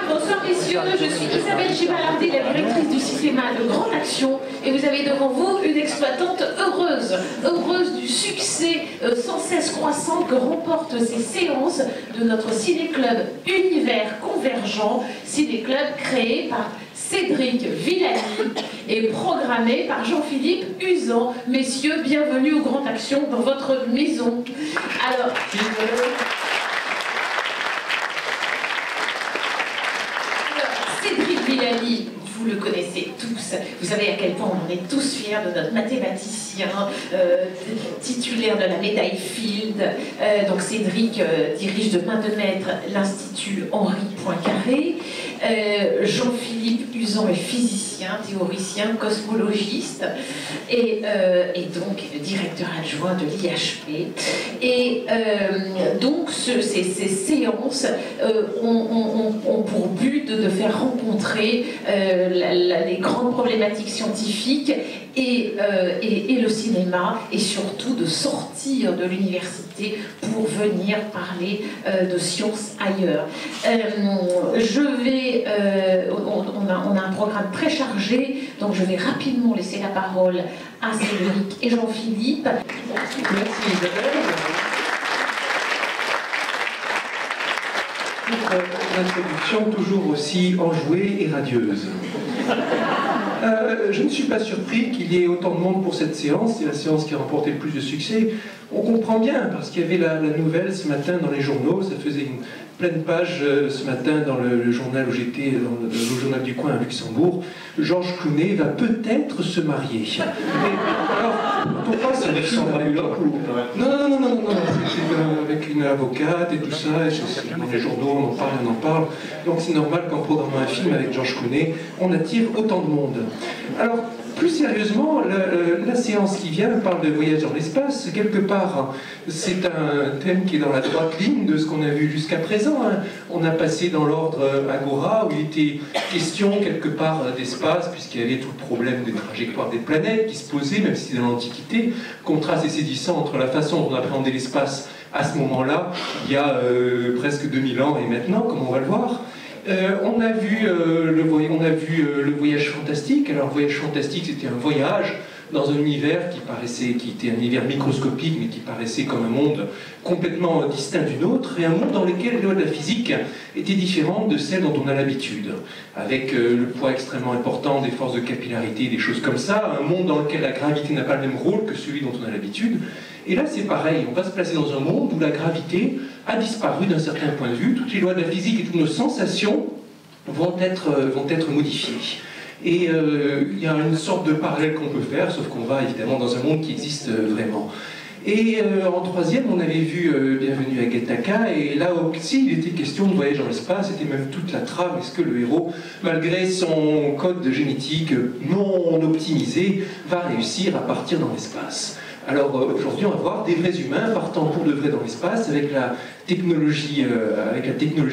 Bonsoir messieurs, je suis Isabelle Gibalardi, la directrice du cinéma de Grande Action, et vous avez devant vous une exploitante heureuse du succès sans cesse croissant que remportent ces séances de notre ciné-club Univers Convergent, ciné-club créé par Cédric Villani et programmé par Jean-Philippe Usan. Messieurs, bienvenue au Grande Action dans votre maison. Alors, Cédric Villani, vous le connaissez tous, vous savez à quel point on en est tous fiers de notre mathématicien, titulaire de la médaille Field. Donc Cédric dirige de main de maître l'Institut Henri Poincaré. Jean-Philippe Usan est physicien, théoricien, cosmologiste et donc directeur adjoint de l'IHP. Et donc ces séances ont pour but de faire rencontrer les grandes problématiques scientifiques et le cinéma, et surtout de sortir de l'université pour venir parler de sciences ailleurs. On a un programme très chargé, donc je vais rapidement laisser la parole à Cédric et Jean-Philippe. Merci Isabelle. Une introduction toujours aussi enjouée et radieuse. Je ne suis pas surpris qu'il y ait autant de monde pour cette séance. C'est la séance qui a remporté le plus de succès. On comprend bien, parce qu'il y avait la nouvelle ce matin dans les journaux. Ça faisait une pleine page ce matin dans le journal où j'étais, dans le journal du coin à Luxembourg. Georges Clooney va peut-être se marier. Et alors, on passe avec ça dans Non, c'est avec une avocate et tout ça. Et dans les journaux, on en parle. Donc c'est normal qu'en programmant un film avec Georges Clooney, on attire autant de monde. Alors, plus sérieusement, la séance qui vient parle de voyage dans l'espace. Quelque part, c'est un thème qui est dans la droite ligne de ce qu'on a vu jusqu'à présent. On a passé dans l'ordre Agora, où il était question quelque part d'espace, puisqu'il y avait tout le problème des trajectoires des planètes qui se posaient, même si c'est dans l'Antiquité. Contraste et sédissant entre la façon dont on appréhendait l'espace à ce moment-là, il y a presque 2000 ans, et maintenant, comme on va le voir. On a vu le voyage fantastique. Alors, le voyage fantastique, c'était un voyage dans un univers qui était un univers microscopique, mais qui paraissait comme un monde complètement distinct du nôtre, et un monde dans lequel les lois de la physique étaient différentes de celles dont on a l'habitude, avec le poids extrêmement important des forces de capillarité, des choses comme ça, un monde dans lequel la gravité n'a pas le même rôle que celui dont on a l'habitude. Et là, c'est pareil, on va se placer dans un monde où la gravité a disparu d'un certain point de vue. Toutes les lois de la physique et toutes nos sensations vont être modifiées. Et il y a une sorte de parallèle qu'on peut faire, sauf qu'on va évidemment dans un monde qui existe vraiment. Et en troisième, on avait vu Bienvenue à Gattaca, et là aussi, il était question de voyage dans l'espace, c'était même toute la trame. Est-ce que le héros, malgré son code génétique non optimisé, va réussir à partir dans l'espace? Alors aujourd'hui, on va voir des vrais humains partant pour de vrai dans l'espace avec la technologie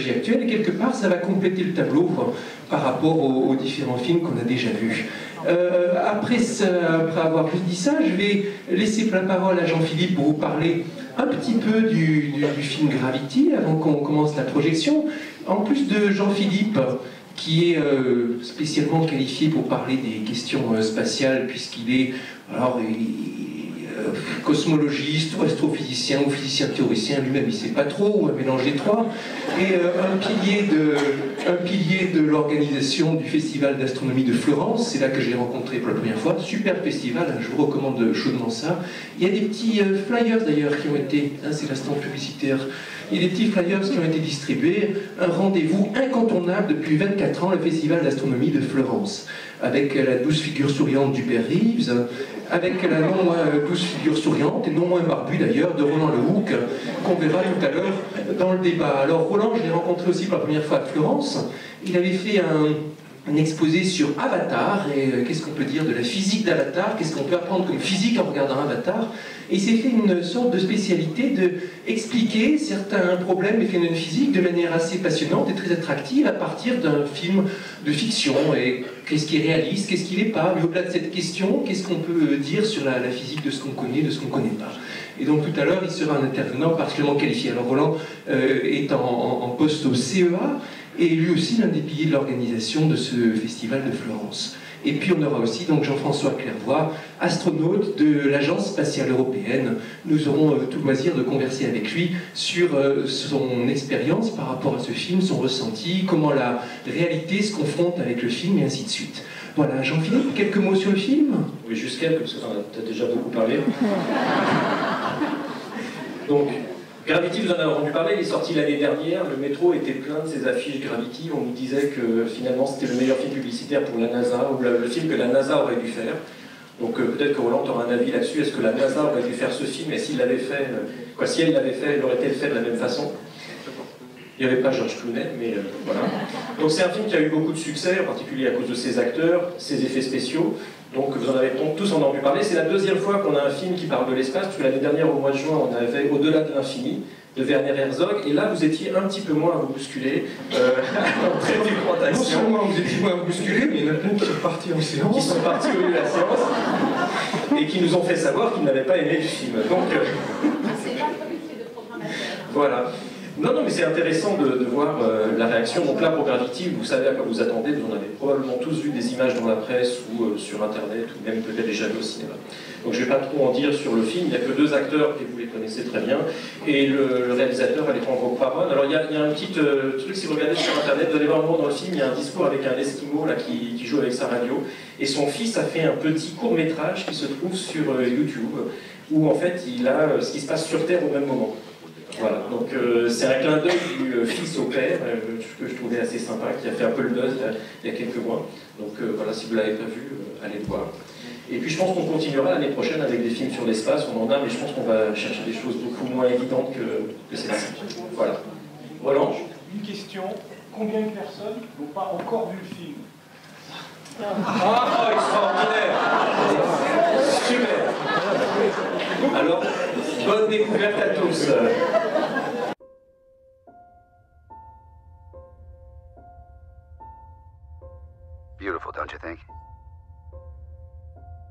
actuelle, et quelque part, ça va compléter le tableau par rapport aux différents films qu'on a déjà vus. Après avoir juste dit ça, je vais laisser la parole à Jean-Philippe pour vous parler un petit peu du film Gravity avant qu'on commence la projection. En plus de Jean-Philippe, qui est spécialement qualifié pour parler des questions spatiales, puisqu'il est cosmologiste ou astrophysicien ou physicien théoricien, lui-même il ne sait pas trop, ou un mélange des trois, et un pilier de l'organisation du Festival d'astronomie de Florence. C'est là que je l'ai rencontré pour la première fois. Super festival, je vous recommande chaudement ça. Il y a des petits flyers d'ailleurs qui ont été, c'est l'instant publicitaire, il y a des petits flyers qui ont été distribués, un rendez-vous incontournable depuis 24 ans, le Festival d'astronomie de Florence, avec la douce figure souriante du père Reeves, avec la non moins douce figure souriante, et non moins barbue d'ailleurs, de Roland Lehoucq, qu'on verra tout à l'heure dans le débat. Alors Roland, je l'ai rencontré aussi pour la première fois à Florence. Il avait fait un exposé sur Avatar, et qu'est-ce qu'on peut dire de la physique d'Avatar, qu'est-ce qu'on peut apprendre comme physique en regardant Avatar. Et il s'est fait une sorte de spécialité d'expliquer certains problèmes des phénomènes physiques de manière assez passionnante et très attractive à partir d'un film de fiction. Et qu'est-ce qui est réaliste, qu'est-ce qui l'est pas, mais au-delà de cette question, qu'est-ce qu'on peut dire sur la physique de ce qu'on connaît, de ce qu'on ne connaît pas. Et donc tout à l'heure, il sera un intervenant particulièrement qualifié. Alors Roland est en poste au CEA, et lui aussi l'un des piliers de l'organisation de ce festival de Florence. Et puis on aura aussi donc Jean-François Clairvoy, astronaute de l'Agence spatiale européenne. Nous aurons tout loisir de converser avec lui sur son expérience par rapport à ce film, son ressenti, comment la réalité se confronte avec le film et ainsi de suite. Voilà, Jean-Philippe, quelques mots sur le film? Oui, juste quelques, parce que tu as déjà beaucoup parlé. Donc, Gravity, vous en avez entendu parler, il est sorti l'année dernière, le métro était plein de ces affiches Gravity, on nous disait que finalement c'était le meilleur film publicitaire pour la NASA, ou le film que la NASA aurait dû faire. Donc peut-être que Roland aura un avis là-dessus, est-ce que la NASA aurait dû faire ce film, et s'il l'avait fait, si elle l'avait fait, elle aurait-elle fait de la même façon? Il n'y avait pas George Clooney, mais voilà. Donc c'est un film qui a eu beaucoup de succès, en particulier à cause de ses acteurs, ses effets spéciaux. Donc vous en avez tous entendu parler. C'est la deuxième fois qu'on a un film qui parle de l'espace, parce que l'année dernière, au mois de juin, on avait Au-delà de l'infini de Werner Herzog, et là vous étiez un petit peu moins à vous bousculer à l'entrée du Grand Action. Non seulement vous étiez moins à vous bousculer, mais il y en a plein qui sont partis en séance. Qui sont partis au lieu de la séance, et qui nous ont fait savoir qu'ils n'avaient pas aimé le film. Donc, c'est pas le comité de programmation. Voilà. Non, mais c'est intéressant de voir la réaction. Donc là, pour Gravity, vous savez à quoi vous attendez. Vous en avez probablement tous vu des images dans la presse ou sur Internet, ou même peut-être déjà vu au cinéma. Donc je ne vais pas trop en dire sur le film. Il n'y a que deux acteurs, et vous les connaissez très bien. Et le réalisateur, Alejandro Cuarón. Alors il y a un petit truc, si vous regardez sur Internet, vous allez voir un moment dans le film, il y a un discours avec un Esquimau là, qui joue avec sa radio. Et son fils a fait un petit court-métrage qui se trouve sur YouTube, où en fait il a ce qui se passe sur Terre au même moment. Voilà, donc c'est un clin d'œil du fils au père, que je trouvais assez sympa, qui a fait un peu le buzz il y a quelques mois. Donc voilà, si vous ne l'avez pas vu, allez le voir. Et puis je pense qu'on continuera l'année prochaine avec des films sur l'espace, on en a, mais je pense qu'on va chercher des choses beaucoup moins évidentes que celle-ci. Voilà. Roland? Une question, combien de personnes n'ont pas encore vu le film? Ah, extraordinaire! Super! Alors, bonne découverte à tous. Beautiful, don't you think?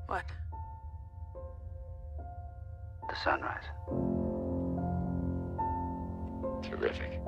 What? The sunrise. Terrific.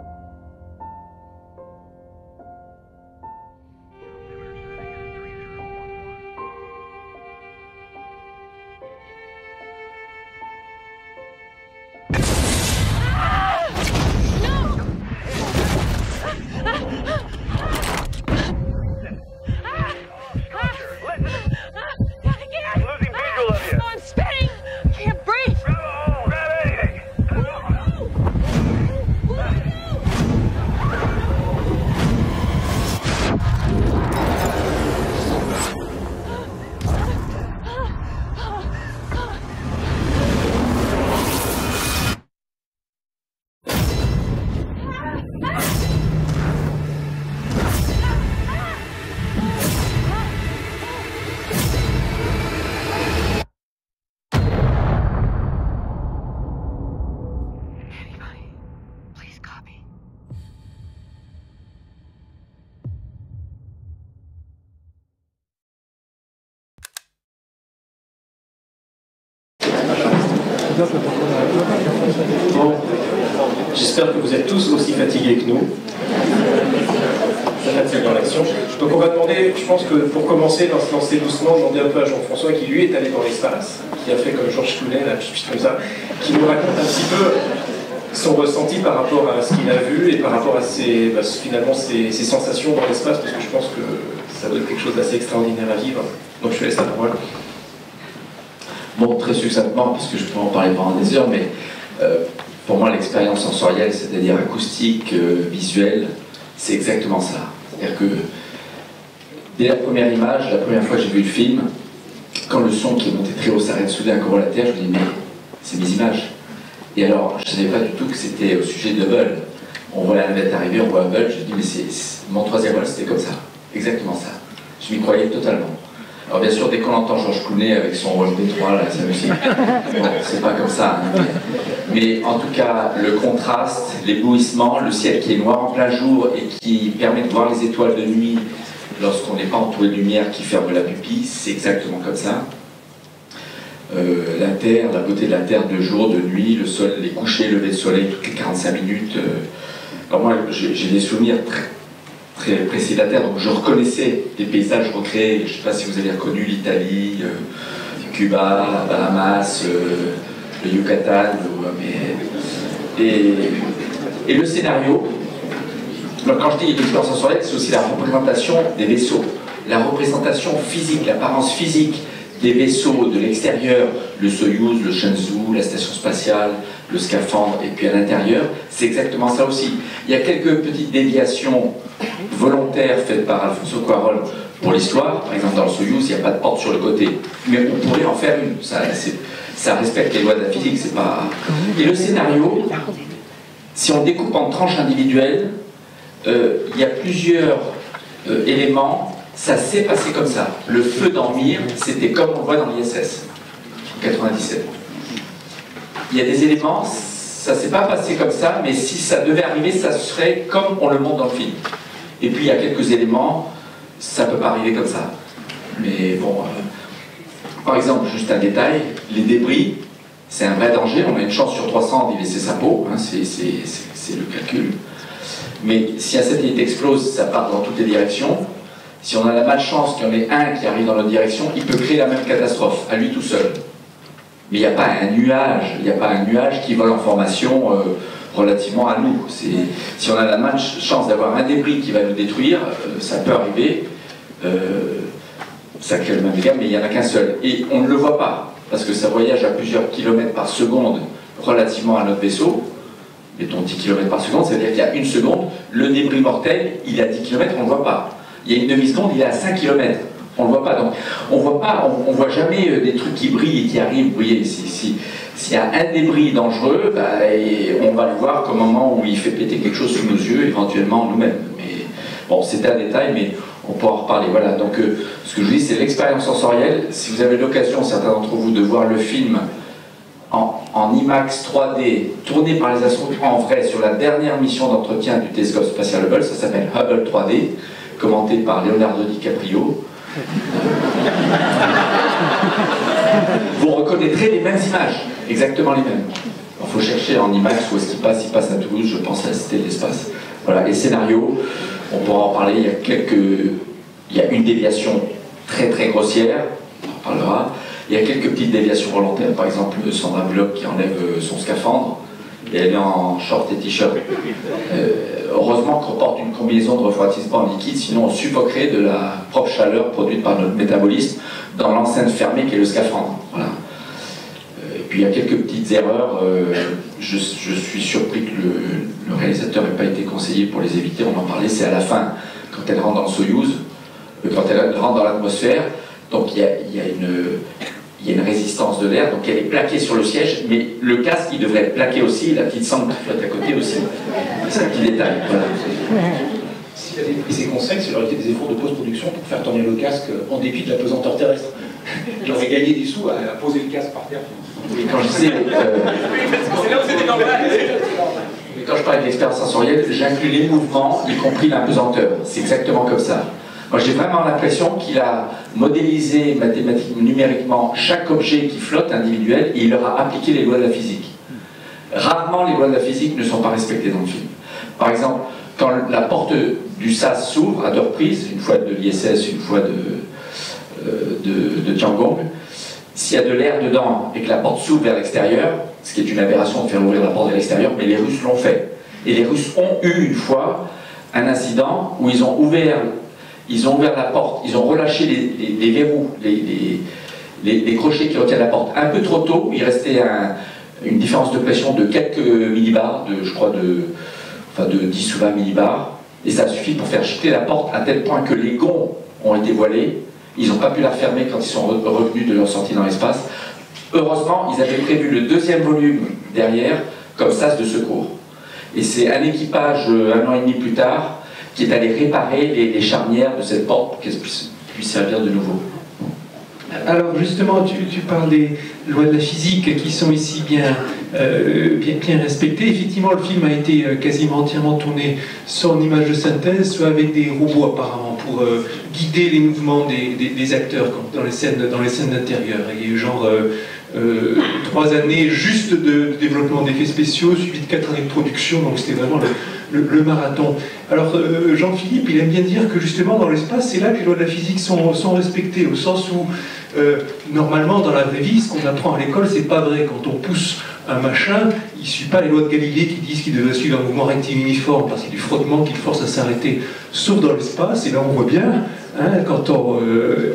Bon, j'espère que vous êtes tous aussi fatigués que nous. Ça fatigue dans l'action. Donc on va demander, je pense que pour commencer, dans se lancer doucement, demander un peu à Jean-François qui lui est allé dans l'espace, qui a fait comme George Clooney, là, comme ça, qui nous raconte un petit peu son ressenti par rapport à ce qu'il a vu et par rapport à finalement ses sensations dans l'espace, parce que je pense que ça doit être quelque chose d'assez extraordinaire à vivre. Donc je te laisse la parole. Bon, très succinctement, parce que je peux en parler pendant des heures, mais pour moi, l'expérience sensorielle, c'est-à-dire acoustique, visuelle, c'est exactement ça. C'est-à-dire que dès la première image, la première fois que j'ai vu le film, quand le son qui est monté très haut s'arrête soudain comme la Terre, je me dis, mais c'est mes images. Et alors, je ne savais pas du tout que c'était au sujet de Hubble. On voit la navette arriver, on voit Hubble, je me dis, mais mon troisième vol, c'était comme ça. Exactement ça. Je m'y croyais totalement. Alors bien sûr, dès qu'on entend George Clooney avec son rôle d'étroit, là, ça me dit, bon, c'est pas comme ça. Hein, mais en tout cas, le contraste, l'éblouissement, le ciel qui est noir en plein jour et qui permet de voir les étoiles de nuit lorsqu'on n'est pas entouré de lumière qui ferme la pupille, c'est exactement comme ça. La Terre, la beauté de la Terre de jour, de nuit, le sol, les couchers, levées de soleil toutes les 45 minutes. Alors moi, j'ai des souvenirs très précis de la Terre, donc je reconnaissais des paysages recréés. Je ne sais pas si vous avez reconnu l'Italie, Cuba, Bahamas, le Yucatan, et le scénario. Donc quand je dis l'expérience sensorielle, c'est aussi la représentation des vaisseaux, la représentation physique, l'apparence physique des vaisseaux de l'extérieur, le Soyouz, le Shenzhou, la station spatiale, le scaphandre, et puis à l'intérieur, c'est exactement ça aussi. Il y a quelques petites déviations volontaires faites par Alfonso Cuarón pour l'histoire. Par exemple, dans le Soyouz, il n'y a pas de porte sur le côté, mais on pourrait en faire une. Ça respecte les lois de la physique, c'est pas... Et le scénario, si on découpe en tranches individuelles, il y a plusieurs éléments. Ça s'est passé comme ça. Le feu dans Mir, c'était comme on le voit dans l'ISS, en 97. Il y a des éléments, ça s'est pas passé comme ça, mais si ça devait arriver, ça serait comme on le montre dans le film. Et puis il y a quelques éléments, ça peut pas arriver comme ça. Mais bon, par exemple, juste un détail, les débris, c'est un vrai danger. On a une chance sur 300 d'y laisser sa peau, hein, c'est le calcul. Mais si un satellite explose, ça part dans toutes les directions. Si on a la malchance qu'il y en ait un qui arrive dans notre direction, il peut créer la même catastrophe, à lui tout seul. Mais il n'y a pas un nuage qui vole en formation relativement à nous. Si on a la malchance d'avoir un débris qui va nous détruire, ça peut arriver, ça crée le même dégât, mais il n'y en a qu'un seul. Et on ne le voit pas, parce que ça voyage à plusieurs kilomètres par seconde relativement à notre vaisseau. Mettons 10 km par seconde, ça veut dire qu'il y a une seconde, le débris mortel, il est à 10 km, on ne le voit pas. Il y a une demi-seconde, il est à 5 km. On ne le voit pas. Donc, on voit jamais des trucs qui brillent et qui arrivent. Vous voyez, s'il y a un débris dangereux, bah, on va le voir qu'au moment où il fait péter quelque chose sous nos yeux, éventuellement nous-mêmes. Mais bon, c'est un détail, mais on pourra en reparler. Voilà. Donc, ce que je vous dis, c'est l'expérience sensorielle. Si vous avez l'occasion, certains d'entre vous, de voir le film en IMAX 3D, tourné par les astronautes en vrai sur la dernière mission d'entretien du télescope spatial Hubble, ça s'appelle Hubble 3D. Commenté par Leonardo DiCaprio. Vous reconnaîtrez les mêmes images, exactement les mêmes. Il faut chercher en IMAX où est-ce qu'il passe à Toulouse, je pense à la Cité de l'Espace. Voilà, et scénario, on pourra en parler, il y a une déviation très très grossière, on en parlera. Il y a quelques petites déviations volontaires, par exemple Sandra Bullock qui enlève son scaphandre, et elle est en short et t-shirt. Heureusement qu'on porte une combinaison de refroidissement en liquide, sinon on suffoquerait de la propre chaleur produite par notre métabolisme dans l'enceinte fermée qui est le scaphandre. Voilà. Et puis il y a quelques petites erreurs. Je suis surpris que le réalisateur n'ait pas été conseillé pour les éviter. On en parlait, c'est à la fin, quand elle rentre dans le Soyouz, quand elle rentre dans l'atmosphère. Donc il y a une résistance de l'air, donc elle est plaquée sur le siège, mais le casque il devrait être plaqué aussi, la petite sangle qui flotte à côté aussi. C'est un petit détail. Voilà. S'il avait pris ses conseils, c'est aurait été des efforts de post-production pour faire tourner le casque en dépit de la pesanteur terrestre. Il aurait gagné des sous à poser le casque par terre. Et quand je disais, c'est là où c'était normal. quand je parle d'expérience sensorielle, j'inclus les mouvements, y compris la pesanteur. C'est exactement comme ça. Moi, j'ai vraiment l'impression qu'il a modélisé mathématiquement, numériquement, chaque objet qui flotte individuel et il leur a appliqué les lois de la physique. Rarement, les lois de la physique ne sont pas respectées dans le film. Par exemple, quand la porte du SAS s'ouvre à deux reprises, une fois de l'ISS, une fois de Tiangong, s'il y a de l'air dedans et que la porte s'ouvre vers l'extérieur, ce qui est une aberration de faire ouvrir la porte vers l'extérieur, mais les Russes l'ont fait. Et les Russes ont eu une fois un incident où ils ont ouvert la porte, ils ont relâché les verrous, les crochets qui retiennent la porte un peu trop tôt. Il restait une différence de pression de quelques millibars, je crois de 10 ou 20 millibars, et ça a suffi pour faire chuter la porte à tel point que les gonds ont été voilés. Ils n'ont pas pu la refermer quand ils sont revenus de leur sortie dans l'espace. Heureusement, ils avaient prévu le deuxième volume derrière comme sas de secours. Et c'est un équipage, 1 an et demi plus tard, qui est allé réparer les charnières de cette porte pour qu'elle puisse servir de nouveau. Alors justement, tu parles des lois de la physique qui sont ici bien respectées. Effectivement, le film a été quasiment entièrement tourné soit en images de synthèse, soit avec des robots apparemment pour guider les mouvements des acteurs dans les scènes d'intérieur. Il y a eu genre 3 années juste de développement d'effets spéciaux, suivi de 4 années de production, donc c'était vraiment le marathon. Alors Jean-Philippe, il aime bien dire que justement dans l'espace, c'est là que les lois de la physique sont respectées, au sens où normalement dans la vraie vie, ce qu'on apprend à l'école, c'est pas vrai. Quand on pousse un machin, il ne suit pas les lois de Galilée qui disent qu'il devait suivre un mouvement rectiligne uniforme, parce qu'il y a du frottement qui le force à s'arrêter, sauf dans l'espace, et là on voit bien, hein, quand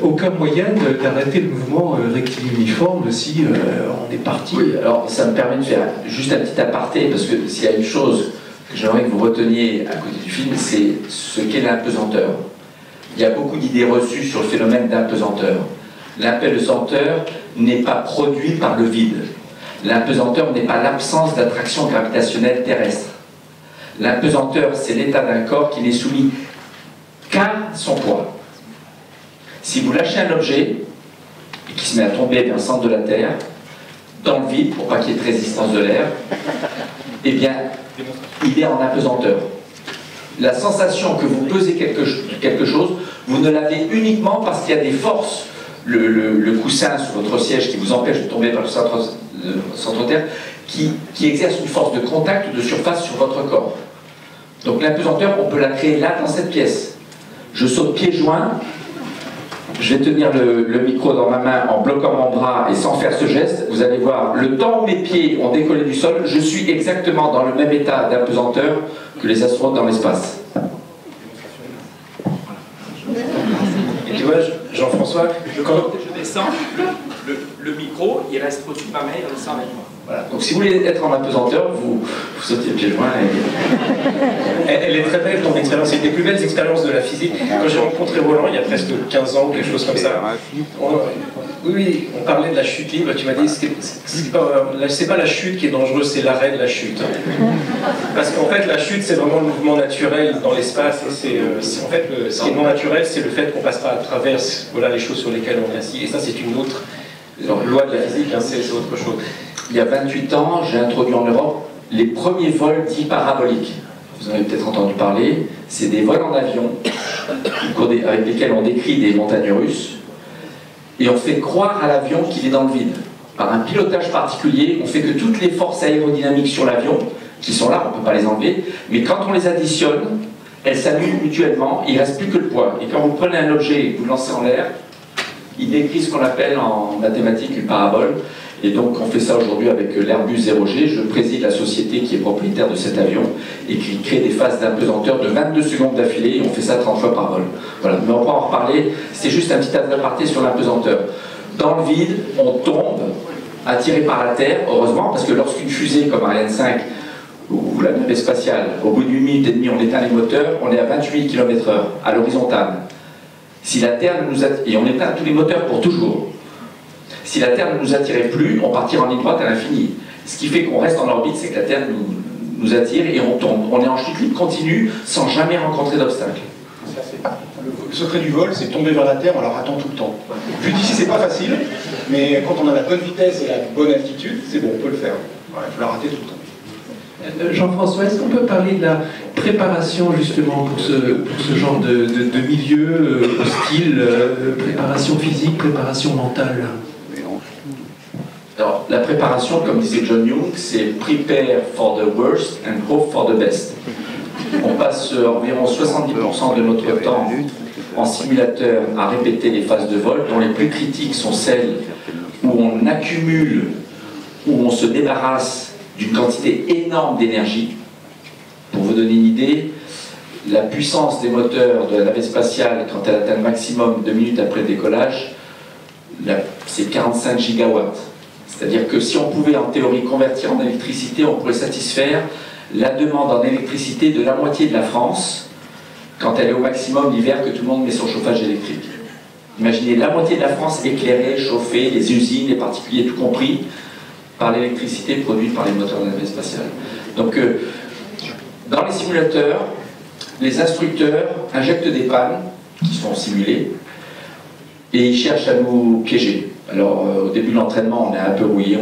aucun moyen d'arrêter le mouvement rectiligne uniforme si on est parti. Oui, alors ça me permet de faire juste un petit aparté, parce que s'il y a une chose que j'aimerais que vous reteniez à côté du film, c'est ce qu'est l'impesanteur. Il y a beaucoup d'idées reçues sur le phénomène d'impesanteur. L'impesanteur n'est pas produit par le vide. L'impesanteur n'est pas l'absence d'attraction gravitationnelle terrestre. L'impesanteur, c'est l'état d'un corps qui n'est soumis qu'à son poids. Si vous lâchez un objet et qui se met à tomber vers le centre de la Terre, dans le vide, pour pas qu'il y ait de résistance de l'air, eh bien, il est en impesanteur. La sensation que vous pesez quelque chose, vous ne l'avez uniquement parce qu'il y a des forces. Le coussin sur votre siège qui vous empêche de tomber vers le centre Terre, qui exerce une force de contact ou de surface sur votre corps. Donc l'impesanteur, on peut la créer là, dans cette pièce. Je saute pieds joints, je vais tenir le micro dans ma main en bloquant mon bras et sans faire ce geste. Vous allez voir, le temps où mes pieds ont décollé du sol, je suis exactement dans le même état d'impesanteur que les astronautes dans l'espace. Et tu vois, Jean-François, quand je descends, le micro, il reste au-dessus de ma main, il descend avec moi. Voilà. Donc si vous voulez être en impesanteur, vous sautez pieds joints et... Elle est très belle, ton expérience. C'est une des plus belles expériences de la physique. Quand j'ai rencontré Roland, il y a presque 15 ans, quelque chose comme ça, oui, on parlait de la chute libre. Tu m'as dit, c'est pas la chute qui est dangereuse, c'est l'arrêt de la chute. Parce qu'en fait, la chute, c'est vraiment le mouvement naturel dans l'espace. Et en fait, ce qui est non naturel, c'est le fait qu'on passe pas à travers les choses sur lesquelles on est assis. Et ça, c'est une autre loi de la physique, hein, c'est autre chose. Il y a 28 ans, j'ai introduit en Europe les premiers vols dits paraboliques. Vous en avez peut-être entendu parler. C'est des vols en avion avec lesquels on décrit des montagnes russes et on fait croire à l'avion qu'il est dans le vide. Par un pilotage particulier, on fait que toutes les forces aérodynamiques sur l'avion, qui sont là, on ne peut pas les enlever, mais quand on les additionne, elles s'annulent mutuellement, il ne reste plus que le poids. Et quand vous prenez un objet et vous le lancez en l'air, il décrit ce qu'on appelle en mathématiques une parabole. Et donc on fait ça aujourd'hui avec l'Airbus 0G. Je préside la société qui est propriétaire de cet avion et qui crée des phases d'impesanteur de 22 secondes d'affilée, et on fait ça 30 fois par vol. Voilà, mais on va en reparler. C'est juste un petit aparté sur l'impesanteur. Dans le vide, on tombe, attiré par la Terre, heureusement, parce que lorsqu'une fusée comme Ariane 5 ou la navette spatiale, au bout d'une minute et demie, on éteint les moteurs, on est à 28 km/h, à l'horizontale. Si la Terre nous attire, et on éteint tous les moteurs pour toujours. Si la Terre ne nous attirait plus, on partirait en ligne droite à l'infini. Ce qui fait qu'on reste en orbite, c'est que la Terre nous attire et on tombe. On est en chute libre continue sans jamais rencontrer d'obstacle. Le secret du vol, c'est tomber vers la Terre en la ratant tout le temps. Vu d'ici, c'est pas facile, mais quand on a la bonne vitesse et la bonne altitude, c'est bon, on peut le faire. Il faut la rater tout le temps. Jean-François, est-ce qu'on peut parler de la préparation justement pour ce genre de milieu hostile, préparation physique, préparation mentale? Alors, la préparation, comme disait John Young, c'est prepare for the worst and hope for the best. On passe environ 70% de notre temps en simulateur à répéter les phases de vol, dont les plus critiques sont celles où on accumule, où on se débarrasse d'une quantité énorme d'énergie. Pour vous donner une idée, la puissance des moteurs de la navette spatiale, quand elle atteint le maximum 2 minutes après le décollage, c'est 45 gigawatts. C'est-à-dire que si on pouvait en théorie convertir en électricité, on pourrait satisfaire la demande en électricité de la moitié de la France quand elle est au maximum l'hiver que tout le monde met son chauffage électrique. Imaginez la moitié de la France éclairée, chauffée, les usines, les particuliers, tout compris, par l'électricité produite par les moteurs de la navette spatiale. Donc, dans les simulateurs, les instructeurs injectent des pannes qui sont simulées et ils cherchent à nous piéger. Alors au début de l'entraînement, on est un peu rouillé,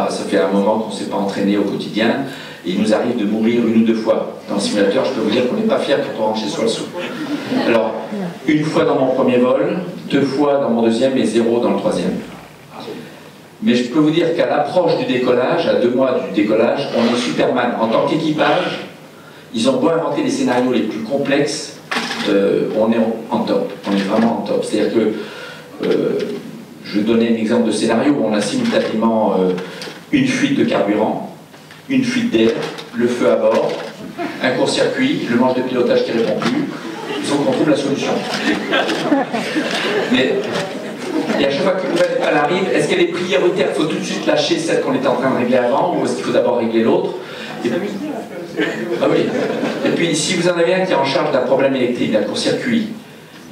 ça fait un moment qu'on ne s'est pas entraîné au quotidien, et il nous arrive de mourir 1 ou 2 fois. Dans le simulateur, je peux vous dire qu'on n'est pas fier quand on rentre chez soi le soir. Alors, 1 fois dans mon premier vol, 2 fois dans mon deuxième et 0 dans le troisième. Mais je peux vous dire qu'à l'approche du décollage, à 2 mois du décollage, on est Superman. En tant qu'équipage, ils ont beau inventer les scénarios les plus complexes, on est en top, on est vraiment en top. C'est-à-dire que, je vais donner un exemple de scénario où on a simultanément une fuite de carburant, une fuite d'air, le feu à bord, un court-circuit, le manche de pilotage qui ne répond plus. Il faut qu'on trouve la solution. Et à chaque fois qu'une nouvelle panne arrive, est-ce qu'elle est prioritaire? Il faut tout de suite lâcher celle qu'on était en train de régler avant, ou est-ce qu'il faut d'abord régler l'autre? Ah oui. Et puis, si vous en avez un qui est en charge d'un problème électrique, d'un court-circuit,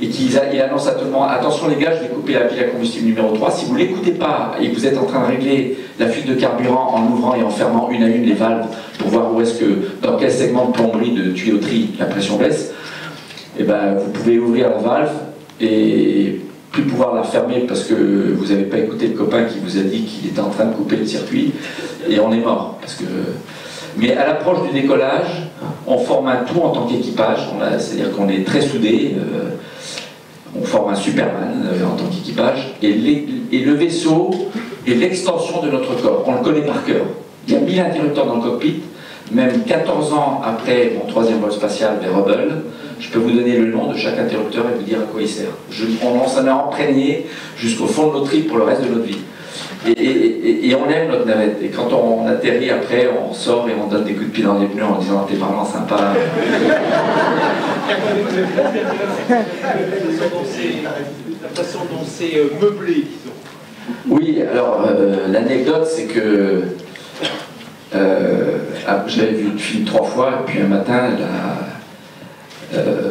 et qu'il annonce à tout le monde, attention les gars, je vais couper la pile à combustible numéro 3, si vous ne l'écoutez pas et que vous êtes en train de régler la fuite de carburant en ouvrant et en fermant une à une les valves pour voir où est-ce que, dans quel segment de plomberie, de tuyauterie, la pression baisse, et ben, vous pouvez ouvrir la valve et plus pouvoir la fermer parce que vous n'avez pas écouté le copain qui vous a dit qu'il était en train de couper le circuit, et on est mort. Mais à l'approche du décollage, on forme un tout en tant qu'équipage, c'est-à-dire qu'on est très soudés, on forme un Superman en tant qu'équipage, et le vaisseau est l'extension de notre corps, on le connaît par cœur. Il y a 1000 interrupteurs dans le cockpit, même 14 ans après mon 3e vol spatial vers Hubble, je peux vous donner le nom de chaque interrupteur et vous dire à quoi il sert. On s'en a imprégné jusqu'au fond de notre trip pour le reste de notre vie. Et on aime notre navette. Et quand on atterrit après, on sort et on donne des coups de pied dans les pneus en disant t'es vraiment sympa. La façon dont c'est meublé, disons. Oui, alors l'anecdote c'est que j'avais vu le film 3 fois, et puis un matin,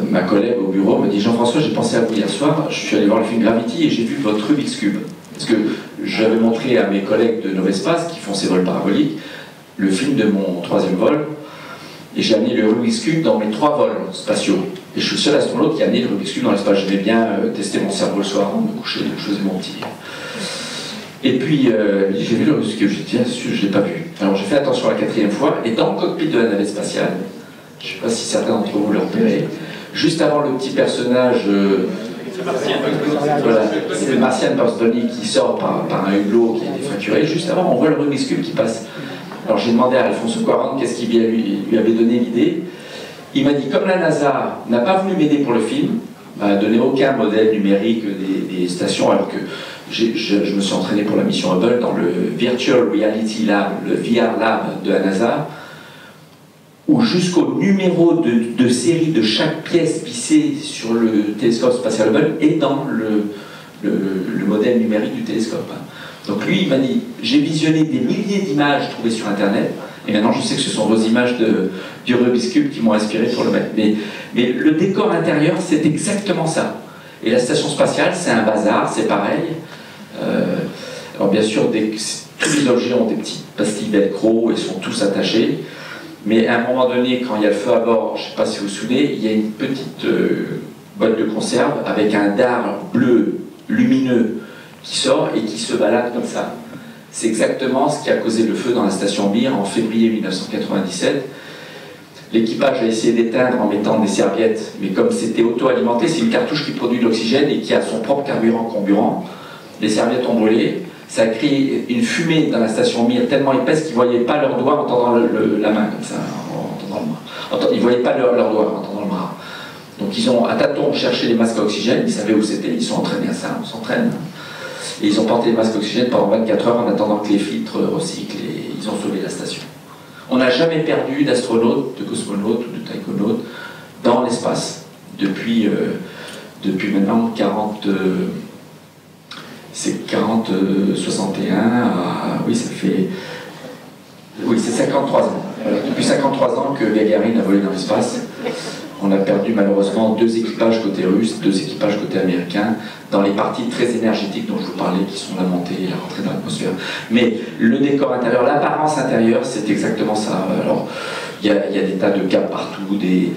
ma collègue au bureau me dit Jean-François, j'ai pensé à vous hier soir, je suis allé voir le film Gravity et j'ai vu votre Rubik's Cube. Parce que j'avais montré à mes collègues de Novespace, qui font ces vols paraboliques, le film de mon 3e vol, et j'ai amené le Rubik's Cube dans mes 3 vols spatiaux. Et je suis le seul astronaute qui a amené le Rubik's Cube dans l'espace. J'aimais bien tester mon cerveau le soir avant de me coucher, donc je faisais mon petit. Et puis, j'ai vu le Rubik's Cube, j'ai dit, ah, je ne l'ai pas vu. Alors j'ai fait attention la 4e fois, et dans le cockpit de la navette spatiale, je ne sais pas si certains d'entre vous le repérez, juste avant le petit personnage... Voilà, c'est le Martian Parsdony qui sort par un hublot qui est défracturé. Juste avant, on voit le Rubik's Cube qui passe. Alors j'ai demandé à Alfonso Cuarón qu'est-ce qui lui avait donné l'idée. Il m'a dit, comme la NASA n'a pas voulu m'aider pour le film, m'a donné aucun modèle numérique des stations, alors que je me suis entraîné pour la mission Hubble dans le Virtual Reality Lab, le VR Lab de la NASA, où jusqu'au numéro de série de chaque pièce vissée sur le télescope spatial Hubble est dans le modèle numérique du télescope. Donc lui, il m'a dit, j'ai visionné des milliers d'images trouvées sur Internet, et maintenant je sais que ce sont vos images du Rubik's Cube qui m'ont inspiré pour le mettre. Mais le décor intérieur, c'est exactement ça. Et la station spatiale, c'est un bazar, c'est pareil. Alors bien sûr, tous les objets ont des petites pastilles velcro et sont tous attachés. Mais à un moment donné, quand il y a le feu à bord, je ne sais pas si vous vous souvenez, il y a une petite boîte de conserve avec un dard bleu lumineux qui sort et qui se balade comme ça. C'est exactement ce qui a causé le feu dans la station Mir en février 1997. L'équipage a essayé d'éteindre en mettant des serviettes, mais comme c'était auto-alimenté, c'est une cartouche qui produit de l'oxygène et qui a son propre carburant. Les serviettes ont brûlé. Ça a créé une fumée dans la station Mir tellement épaisse qu'ils ne voyaient pas leurs doigts en tendant la main comme ça, en tendant le bras. Ils ne voyaient pas leurs doigts en tendant le bras. Donc ils ont à tâtons cherché les masques à oxygène, ils savaient où c'était, ils sont entraînés à ça, on s'entraîne. Et ils ont porté les masques à oxygène pendant 24 heures en attendant que les filtres recyclent et ils ont sauvé la station. On n'a jamais perdu d'astronautes, de cosmonautes ou de taïkonautes dans l'espace depuis maintenant 40... c'est 61, oui, ça fait... Oui, c'est 53 ans. Voilà, depuis 53 ans que Gagarin a volé dans l'espace. On a perdu malheureusement 2 équipages côté russe, 2 équipages côté américain, dans les parties très énergétiques dont je vous parlais, qui sont la montée et la rentrée dans l'atmosphère. Mais le décor intérieur, l'apparence intérieure, c'est exactement ça. Alors, Il y a des tas de cartes partout, des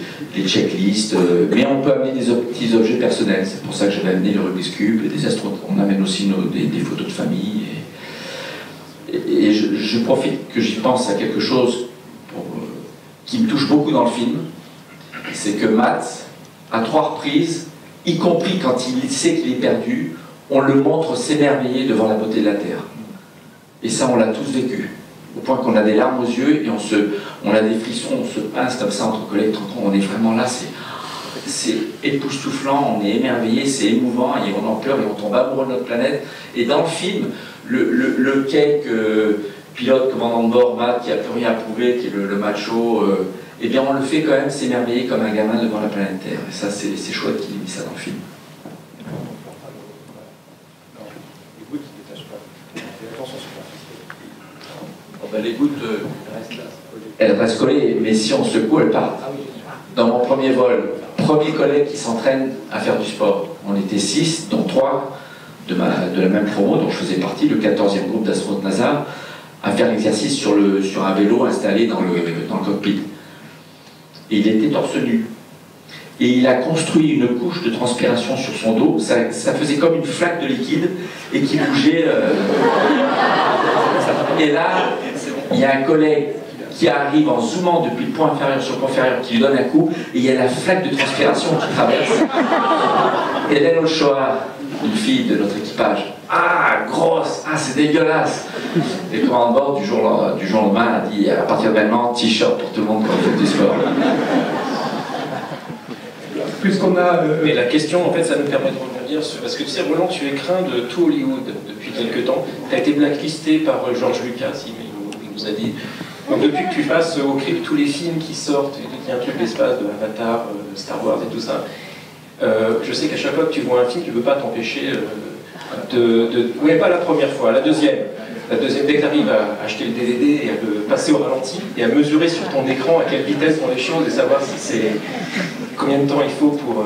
checklists, mais on peut amener des petits objets personnels. C'est pour ça que j'avais amené le Rubik's Cube, et des astronautes. On amène aussi des photos de famille. Et je profite que j'y pense à quelque chose qui me touche beaucoup dans le film. C'est que Matt, à 3 reprises, y compris quand il sait qu'il est perdu, on le montre s'émerveiller devant la beauté de la Terre. Et ça, on l'a tous vécu. Au point qu'on a des larmes aux yeux et on a des frissons, on se pince comme ça entre collègues, on est vraiment là, c'est époustouflant, on est émerveillé, c'est émouvant, et on en pleure et on tombe amoureux de notre planète. Et dans le film, le cake pilote, commandant de bord, Matt, qui n'a plus rien à prouver, qui est le macho, eh bien on le fait quand même s'émerveiller comme un gamin devant la planète Terre. Et ça, c'est chouette qu'il ait mis ça dans le film. Les gouttes, elles restent collées, mais si on secoue, elles partent. Dans mon premier vol, premier collègue qui s'entraîne à faire du sport. On était 6, dont 3 de la même promo, dont je faisais partie, le 14e groupe d'astronautes NASA, à faire l'exercice sur un vélo installé dans le cockpit. Et il était torse nu. Et il a construit une couche de transpiration sur son dos, ça faisait comme une flaque de liquide, et qui bougeait. Et là, il y a un collègue qui arrive en zoomant depuis le point inférieur sur le point inférieur, qui lui donne un coup, et il y a la flaque de transpiration qui traverse. Hélène Ochoa, une fille de notre équipage, ah, grosse, ah, c'est dégueulasse. Et le commandant de bord, du jour au lendemain, a dit, à partir de maintenant, t-shirt pour tout le monde quand on fait du sport. Puisqu'on a... Mais la question, en fait, ça nous permet de rebondir sur... Parce que tu sais, Roland, tu es craint de tout Hollywood depuis quelques temps. Tu as été blacklisté par George Lucas, il nous a dit. Donc depuis que tu fasses au clip tous les films qui sortent, il y a un truc d'espace, de Avatar, Star Wars et tout ça, je sais qu'à chaque fois que tu vois un film, tu ne veux pas t'empêcher Oui, pas la première fois, la deuxième. La deuxième, dès que tu arrives à acheter le DVD et à le passer au ralenti et à mesurer sur ton écran à quelle vitesse vont les choses et savoir si c'est combien de temps il faut pour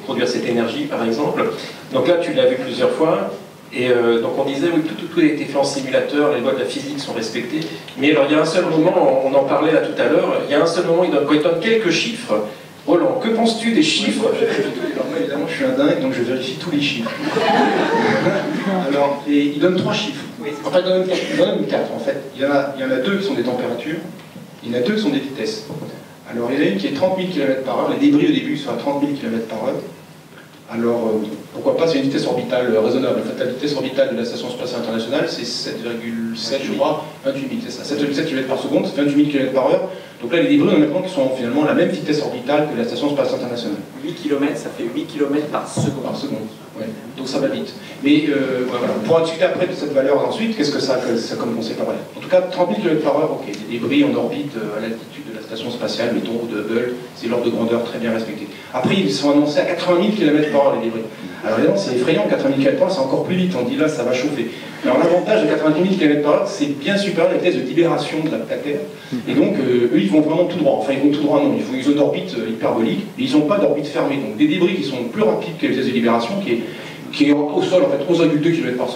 produire cette énergie, par exemple. Donc là, tu l'as vu plusieurs fois. Et donc on disait, oui, tout a été fait en simulateur, les lois de la physique sont respectées. Mais alors il y a un seul moment, on en parlait là tout à l'heure, il y a un seul moment, quand il donne quelques chiffres. Roland, que penses-tu des chiffres? Alors moi, évidemment, je suis un dingue, donc je vérifie tous les chiffres. Alors, il donne 3 chiffres. Enfin, il donne 4, en fait. Il y en a 2 qui sont des températures, il y en a 2 qui sont des vitesses. Alors, il y en a une qui est 30 000 km/h, les débris au début sont à 30 000 km/h. Alors, pourquoi pas, c'est une vitesse orbitale raisonnable. En fait, la vitesse orbitale de la Station Spatiale Internationale, c'est 7,7, je crois, 28 000, c'est ça, 7,7 km/s, c'est 28 000 km/h. Donc là, les débris, on apprend qu'ils sont finalement la même vitesse orbitale que la Station Spatiale Internationale. 8 km, ça fait 8 km par seconde. Par seconde, ouais. Donc ça va vite. Mais voilà. On pourra discuter après de cette valeur ensuite, qu'est-ce que ça a comme conséquence. En tout cas, 30 000 km/h, ok. Des débris en orbite à l'altitude de la Station Spatiale, mettons, ou de Hubble, c'est l'ordre de grandeur très bien respecté. Après, ils sont annoncés à 80 000 km/h, les débris. Alors évidemment, c'est effrayant, 80 000 km/h, c'est encore plus vite. On dit là, ça va chauffer. Alors l'avantage de 90 000 km/h, c'est bien supérieur à la vitesse de libération de la Terre. Et donc, eux, ils vont vraiment tout droit. Enfin, ils vont tout droit, non. Ils ont une orbite hyperbolique, mais ils n'ont pas d'orbite fermée. Donc, des débris qui sont plus rapides que la vitesse de libération, qui est au sol, en fait, 11,2 km/s.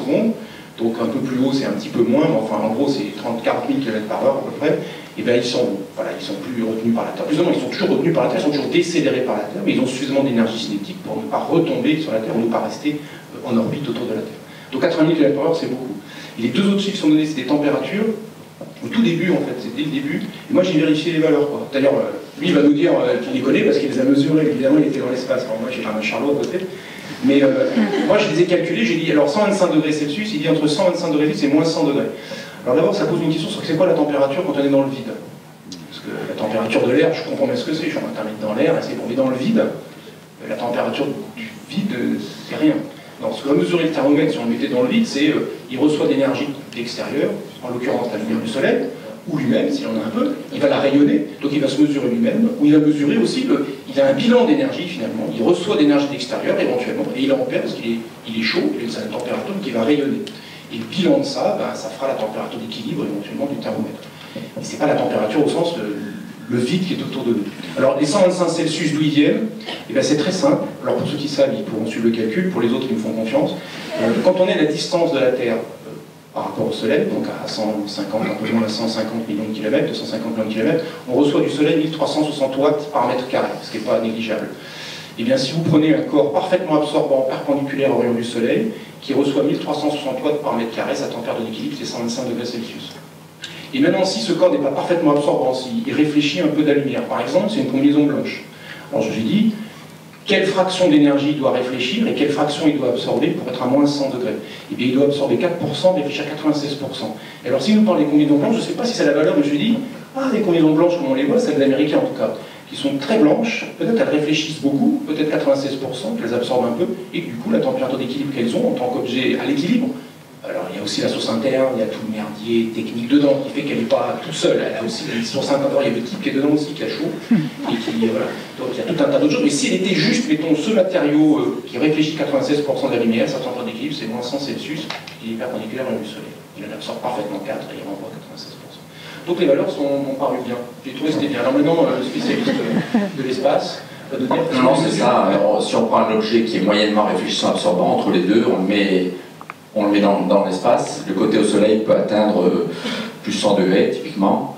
Donc, un peu plus haut, c'est un petit peu moins, mais enfin, en gros, c'est 40 000 km/h à peu près. Et bien, ils sont plus retenus par la Terre. Plus ou moins, ils sont toujours retenus par la Terre, ils sont toujours décélérés par la Terre, mais ils ont suffisamment d'énergie cinétique pour ne pas retomber sur la Terre ou ne pas rester en orbite autour de la Terre. Donc, 80 000 km/h, c'est beaucoup. Et les 2 autres chiffres qui sont donnés, c'est des températures. Au tout début, en fait, c'est dès le début. Et moi, j'ai vérifié les valeurs, quoi. D'ailleurs, lui, il va nous dire qu'il les connaît parce qu'il les a mesurées. Évidemment, il était dans l'espace. Alors, moi, j'ai pas un Charlot à côté. Mais moi, je les ai calculés. J'ai dit, alors, 125 degrés Celsius, il dit entre 125 degrés Celsius et moins 100 degrés. Alors, d'abord, ça pose une question sur c'est quoi la température quand on est dans le vide. Parce que la température de l'air, je comprends bien ce que c'est. Je suis en train de mettre dans l'air, c'est bon. Mais dans le vide, la température du vide, c'est rien. Donc, ce que va mesurer le thermomètre, si on le mettait dans le vide, c'est il reçoit de l'énergie de l'extérieur, en l'occurrence la lumière du soleil, ou lui-même, s'il en a un peu, il va la rayonner, donc il va se mesurer lui-même, ou il va mesurer aussi, il a un bilan d'énergie finalement, il reçoit de l'énergie de l'extérieur éventuellement, et il en perd parce qu'il est chaud, il a une certaine température, donc il va rayonner. Et le bilan de ça, ça fera la température d'équilibre éventuellement du thermomètre. Et c'est pas la température au sens le vide qui est autour de nous. Alors les 125 Celsius, d'où ils viennent? C'est très simple. Alors pour ceux qui savent, ils pourront suivre le calcul, pour les autres, ils nous font confiance. Quand on est à la distance de la Terre par rapport rapport au Soleil, donc à 150, un peu moins à 150 millions de kilomètres, 250 millions de kilomètres, on reçoit du Soleil 1360 watts par mètre carré, ce qui n'est pas négligeable. Et bien si vous prenez un corps parfaitement absorbant, perpendiculaire au rayon du Soleil, qui reçoit 1360 watts par mètre carré, sa température d'équilibre c'est 125 degrés Celsius. Et maintenant, si ce corps n'est pas parfaitement absorbant, s'il réfléchit un peu de la lumière, par exemple, c'est une combinaison blanche. Alors je vous ai dit, quelle fraction d'énergie il doit réfléchir et quelle fraction il doit absorber pour être à moins 100 degrés? Eh bien, il doit absorber 4%, réfléchir 96%. Et alors, si nous parlons des combinaisons blanches, je ne sais pas si c'est la valeur, mais je lui dis, les combinaisons blanches, comme on les voit, c'est des Américains en tout cas, qui sont très blanches, peut-être qu'elles réfléchissent beaucoup, peut-être 96%, qu'elles absorbent un peu, et que du coup, la température d'équilibre qu'elles ont en tant qu'objet à l'équilibre, alors il y a aussi la source interne, il y a tout le merdier technique dedans qui fait qu'elle n'est pas toute seule, elle a aussi une source interne, il y a le type qui est dedans aussi qui a chaud, et qui, voilà. Donc il y a tout un tas d'autres choses, mais si elle était juste, mettons, ce matériau qui réfléchit 96% de la lumière, sa température d'équilibre c'est moins 100 Celsius, il est perpendiculaire au du Soleil. Il en absorbe parfaitement 4 et il renvoie 96%. Donc les valeurs m'ont paru bien, j'ai trouvé que c'était bien. Alors maintenant, le spécialiste de l'espace va nous dire... Non, c'est ça, alors, si on prend un objet qui est moyennement réfléchissant absorbant, entre les deux, on le met dans l'espace. Le côté au Soleil peut atteindre plus 100 degrés, typiquement.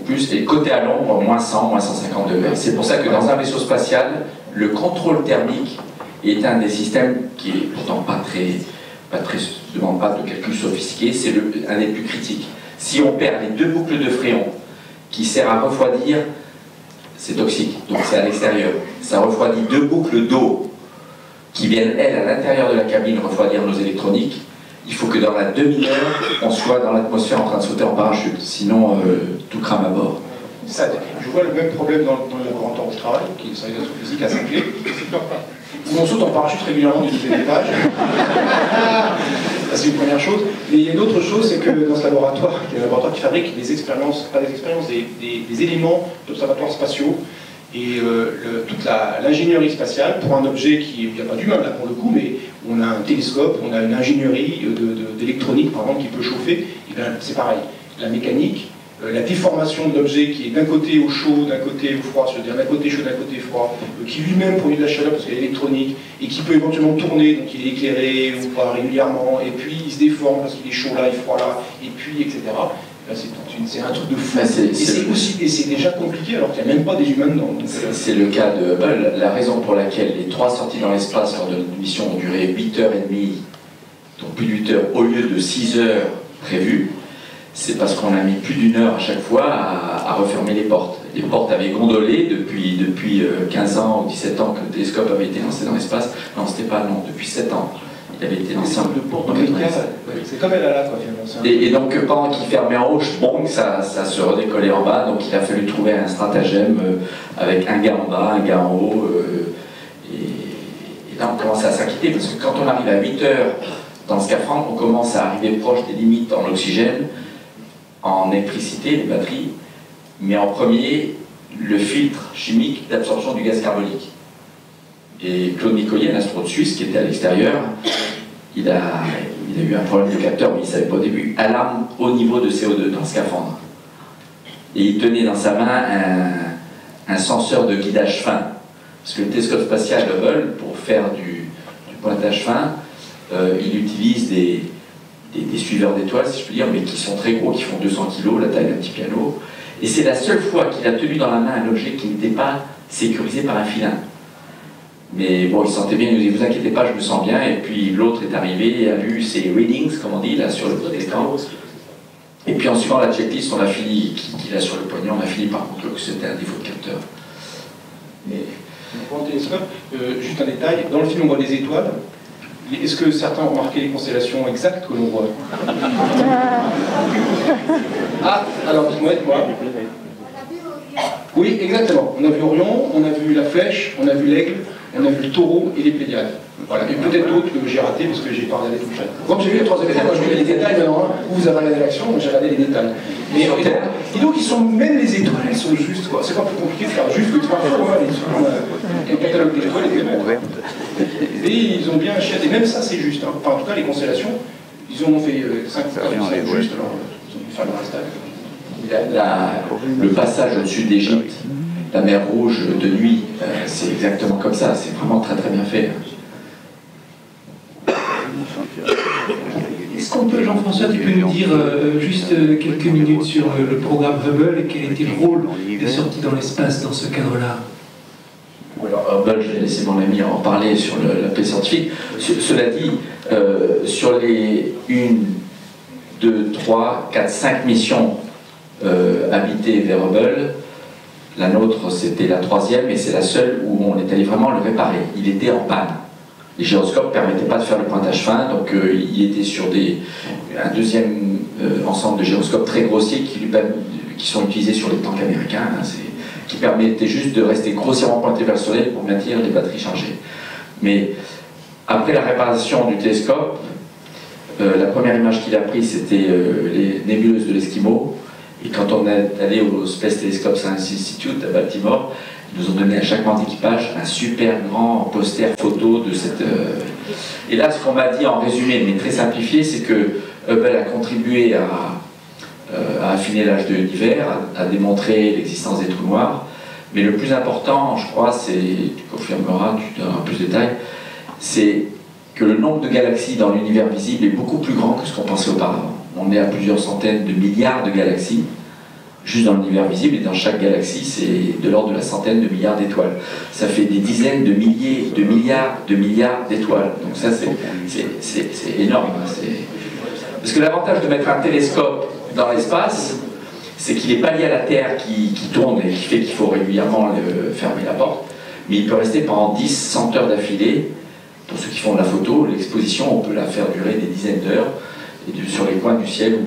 Plus, et le côté à l'ombre, moins 100, moins 150 degrés. C'est pour ça que dans un vaisseau spatial, le contrôle thermique est un des systèmes qui est pourtant ne demande pas de calcul sophistiqué, c'est un des plus critiques. Si on perd les deux boucles de fréon qui servent à refroidir, c'est toxique, donc c'est à l'extérieur. Ça refroidit deux boucles d'eau qui viennent, elles, à l'intérieur de la cabine refroidir nos électroniques. Il faut que dans la demi-heure, on soit dans l'atmosphère en train de sauter en parachute, sinon tout crame à bord. Ça, je vois le même problème dans le laboratoire où je travaille, qui est sur les astrophysique à Saint-Cloud, où on saute en parachute régulièrement du deuxième étage. Ça, c'est une première chose. Mais il y a une autre chose, c'est que dans ce laboratoire, qui est un laboratoire qui fabrique des expériences, pas des expériences, des éléments d'observatoires spatiaux, et toute l'ingénierie spatiale, pour un objet il n'y a pas d'humain là pour le coup, mais on a un télescope, on a une ingénierie d'électronique par exemple qui peut chauffer, et bien c'est pareil. La mécanique, la déformation de l'objet qui est d'un côté au chaud, d'un côté au froid, c'est-à-dire d'un côté chaud, d'un côté froid, qui lui-même produit de la chaleur parce qu'il est électronique, et qui peut éventuellement tourner, donc il est éclairé ou pas régulièrement, et puis il se déforme parce qu'il est chaud là, il est froid là, et puis etc. C'est un truc de fou. Et c'est déjà compliqué alors qu'il n'y a même pas des humains dedans. C'est le cas de Hubble. La raison pour laquelle les 3 sorties dans l'espace lors de notre mission ont duré 8h30, donc plus de 8 heures, au lieu de 6 heures prévues, c'est parce qu'on a mis plus d'1 heure à chaque fois à refermer les portes. Les portes avaient gondolé depuis 15 ans ou 17 ans que le télescope avait été lancé dans l'espace. Non, c'était pas non, depuis 7 ans. Il avait été lancé en c'est comme elle a là, quoi, finalement. Et donc, pendant qu'il fermait en haut, ça se redécollait en bas. Donc, il a fallu trouver un stratagème avec un gars en bas, un gars en haut. Et là, on commence à s'inquiéter parce que quand on arrive à 8 heures dans le scaphandre, on commence à arriver proche des limites en oxygène, en électricité, les batteries, mais en premier, le filtre chimique d'absorption du gaz carbonique. Et Claude Nicollier, un astronaute suisse qui était à l'extérieur, il a eu un problème de capteur, mais il ne savait pas au début. Alarme au niveau de CO2 dans le scaphandre. Et il tenait dans sa main un senseur de guidage fin. Parce que le télescope spatial Hubble, pour faire du pointage fin, il utilise des suiveurs d'étoiles, si je peux dire, mais qui sont très gros, qui font 200 kg, la taille d'un petit piano. Et c'est la seule fois qu'il a tenu dans la main un objet qui n'était pas sécurisé par un filin. Mais bon, il sentait bien, il nous dit, vous inquiétez pas, je me sens bien. Et puis l'autre est arrivé et a lu ses readings, comme on dit, là, sur le petit écran. Et puis en suivant la checklist, on a fini, qu'il a sur le poignet, on a fini par conclure que c'était un défaut de capteur. Pour le télescope, juste un détail, dans le film on voit des étoiles. Est-ce que certains ont remarqué les constellations exactes que l'on voit? Ah, alors dites-moi. Oui, exactement. On a vu Orion, on a vu la Flèche, on a vu l'Aigle, on a vu le Taureau et les Pléiades. Voilà. Et peut-être d'autres que j'ai ratés parce que j'ai pas regardé tout ça. Quand j'ai vu les 3 étoiles, moi je vu les détails maintenant. Vous avez regardé l'action, moi j'ai regardé les détails. Et donc même les étoiles, elles sont justes. C'est pas plus compliqué de faire juste que parfois le catalogue des étoiles est bon. Et ils ont bien acheté. Et même ça c'est juste. Hein. Enfin en tout cas les constellations, ils ont fait 5 constellations justes. Alors ils ont dû faire le restage. Le passage au-dessus d'Égypte, la mer Rouge de nuit, c'est exactement comme ça, c'est vraiment très très bien fait. Est-ce qu'on peut Jean-François, tu peux nous dire juste quelques minutes sur le programme Hubble et quel était le rôle des sorties dans l'espace dans ce cadre-là? Alors, Hubble, je vais laisser mon ami en parler sur la paix scientifique. Cela dit, sur les 1, 2, 3, 4, 5 missions habitées vers Hubble, la nôtre c'était la 3e et c'est la seule où on est allé vraiment le réparer. Il était en panne. Les gyroscopes ne permettaient pas de faire le pointage fin, donc il était sur un deuxième ensemble de gyroscopes très grossiers qui sont utilisés sur les tanks américains, hein, qui permettaient juste de rester grossièrement pointé vers le soleil pour maintenir les batteries chargées. Mais après la réparation du télescope, la première image qu'il a prise c'était les nébuleuses de l'Esquimau, et quand on est allé au Space Telescope Science Institute à Baltimore, ils nous ont donné à chaque membre d'équipage un super grand poster photo de cette... Et là, ce qu'on m'a dit en résumé, mais très simplifié, c'est que Hubble a contribué à affiner l'âge de l'univers, à démontrer l'existence des trous noirs. Mais le plus important, je crois, c'est, tu confirmeras, tu donneras plus de détails, c'est que le nombre de galaxies dans l'univers visible est beaucoup plus grand que ce qu'on pensait auparavant. On est à plusieurs centaines de milliards de galaxies, juste dans l'univers visible, et dans chaque galaxie, c'est de l'ordre de la centaine de milliards d'étoiles. Ça fait des dizaines de milliers, de milliards d'étoiles. Donc ça, c'est énorme. Parce que l'avantage de mettre un télescope dans l'espace, c'est qu'il n'est pas lié à la Terre qui tourne et qui fait qu'il faut régulièrement fermer la porte, mais il peut rester pendant 10-100 heures d'affilée. Pour ceux qui font de la photo, l'exposition, on peut la faire durer des dizaines d'heures, et sur les coins du ciel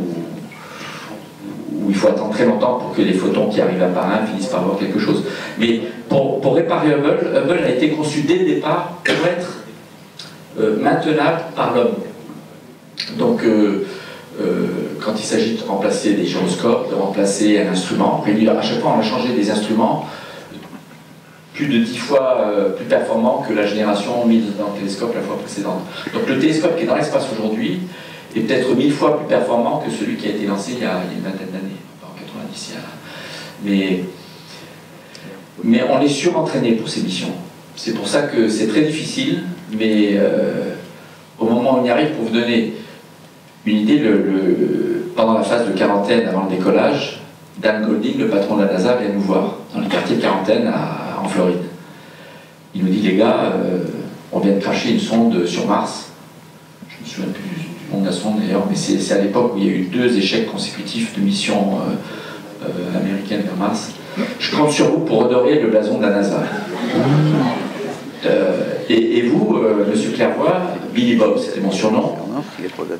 où il faut attendre très longtemps pour que les photons qui arrivent un par un finissent par voir quelque chose. Mais pour réparer Hubble a été conçu dès le départ pour être maintenable par l'homme. Donc, quand il s'agit de remplacer des gyroscopes, de remplacer un instrument, à chaque fois on a changé des instruments plus de 10 fois plus performants que la génération mise dans le télescope la fois précédente. Donc le télescope qui est dans l'espace aujourd'hui est peut-être 1000 fois plus performant que celui qui a été lancé il y a une vingtaine d'années, en 90. Mais on est surentraîné pour ces missions. C'est pour ça que c'est très difficile, mais au moment où on y arrive, pour vous donner une idée, pendant la phase de quarantaine avant le décollage, Dan Golding, le patron de la NASA, vient nous voir dans le quartier de quarantaine en Floride. Il nous dit, les gars, on vient de cracher une sonde sur Mars. Je me souviens plus du nom de la sonde d'ailleurs, mais c'est à l'époque où il y a eu 2 échecs consécutifs de missions américaines vers Mars. Je compte sur vous pour redorer le blason de la NASA. Et vous, monsieur Clairvoy, Billy Bob, c'était mon surnom,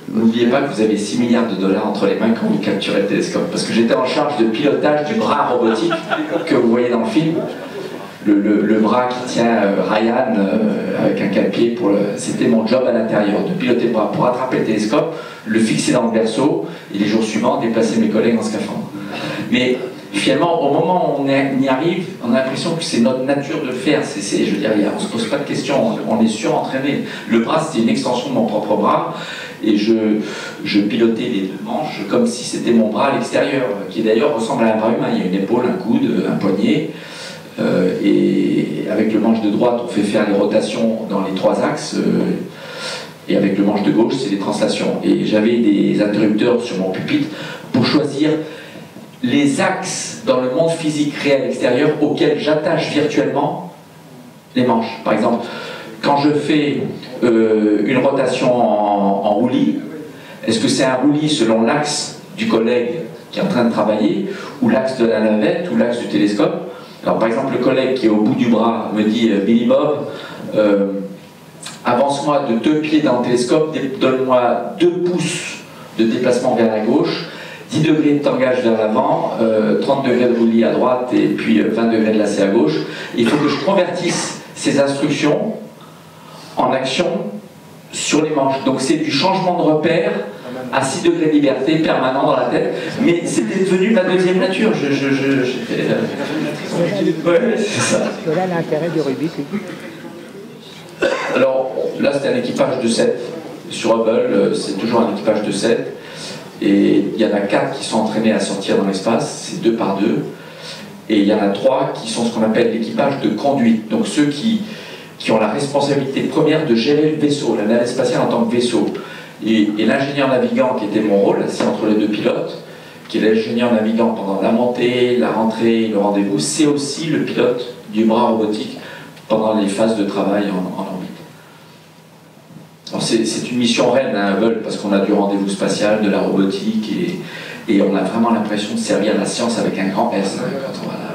n'oubliez pas que vous avez 6 milliards de dollars entre les mains quand vous capturez le télescope. Parce que j'étais en charge de pilotage du bras robotique que vous voyez dans le film. Le bras qui tient Ryan avec un casse-pied, c'était mon job à l'intérieur, de piloter le bras pour attraper le télescope, le fixer dans le berceau, et les jours suivants, déplacer mes collègues en scaphandre. Mais finalement, au moment où on y arrive, on a l'impression que c'est notre nature de le faire. Je veux dire, on ne se pose pas de questions, on est surentraîné. Le bras, c'était une extension de mon propre bras, et je pilotais les 2 manches comme si c'était mon bras à l'extérieur, qui d'ailleurs ressemble à un bras humain. Il y a une épaule, un coude, un poignet, et avec le manche de droite, on fait faire les rotations dans les 3 axes, et avec le manche de gauche, c'est les translations. Et j'avais des interrupteurs sur mon pupitre pour choisir les axes dans le monde physique réel extérieur auxquels j'attache virtuellement les manches. Par exemple, quand je fais une rotation en roulis, est-ce que c'est un roulis selon l'axe du collègue qui est en train de travailler, ou l'axe de la navette, ou l'axe du télescope? Alors par exemple, le collègue qui est au bout du bras me dit « Billy Bob, avance-moi de 2 pieds dans le télescope, donne-moi 2 pouces de déplacement vers la gauche, 10 degrés de tangage vers l'avant, 30 degrés de roulis à droite et puis 20 degrés de lacet à gauche. Il faut que je convertisse ces instructions en action sur les manches. Donc c'est du changement de repère à 6 degrés de liberté permanent dans la tête. Mais c'était devenu ma deuxième nature. Ouais, c'est ça. Voilà l'intérêt du rugby. Alors là c'était un équipage de 7. Sur Hubble, c'est toujours un équipage de 7. Et il y en a 4 qui sont entraînés à sortir dans l'espace, c'est 2 par 2. Et il y en a 3 qui sont ce qu'on appelle l'équipage de conduite. Donc ceux qui ont la responsabilité première de gérer le vaisseau, la navette spatiale en tant que vaisseau. Et l'ingénieur navigant, qui était mon rôle, assis entre les deux pilotes, qui est l'ingénieur navigant pendant la montée, la rentrée, le rendez-vous, c'est aussi le pilote du bras robotique pendant les phases de travail en orbite. C'est une mission reine à Hubble, parce qu'on a du rendez-vous spatial, de la robotique, et on a vraiment l'impression de servir la science avec un grand S quand on va là.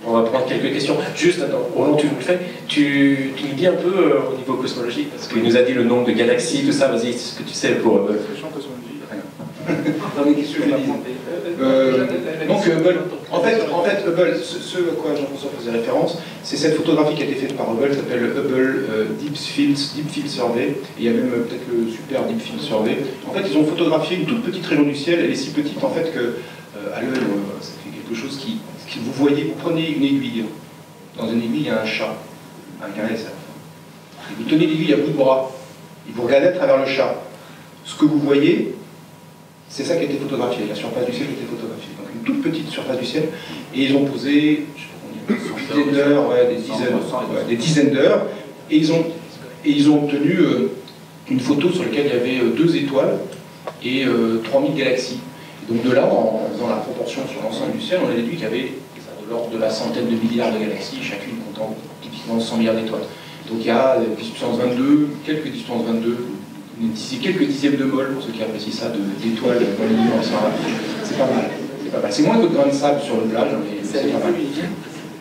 On va prendre quelques questions. Juste, attends, Roland, tu nous le fais. Tu nous dis un peu au niveau cosmologique, parce qu'il nous a dit le nombre de galaxies, tout ça, vas-y, c'est ce que tu sais pour Hubble. Non, mais qu'est-ce que je dis donc Hubble, en fait Hubble, ce à quoi Jean-François faisait référence, c'est cette photographie qui a été faite par Hubble, qui s'appelle Hubble Deep Field Survey, et il y a même peut-être le Super Deep Field Survey. En fait, ils ont photographié une toute petite région du ciel, elle est si petite en fait que à l'œil, ça fait quelque chose qui vous voyez, vous prenez une aiguille, dans une aiguille il y a un chat, un S à la fin. Et vous tenez l'aiguille à bout de bras, et vous regardez à travers le chat. Ce que vous voyez, c'est ça qui a été photographié, la surface du ciel qui a été photographiée. Donc une toute petite surface du ciel, et ils ont posé, je sais pas combien, des dizaines d'heures, des dizaines d'heures, et ils ont obtenu une photo sur laquelle il y avait 2 étoiles et 3000 galaxies. Et donc de là, en faisant la proportion sur l'ensemble du ciel, on a déduit qu'il y avait de l'ordre de la centaine de milliards de galaxies, chacune comptant typiquement 100 milliards d'étoiles. Donc il y a puissance 22, quelques puissance 22, quelques dixièmes de mol, pour ceux qui apprécient ça, d'étoiles dans l'univers. C'est pas mal. C'est pas mal. C'est moins que de grains de sable sur le plage, mais c'est pas mal.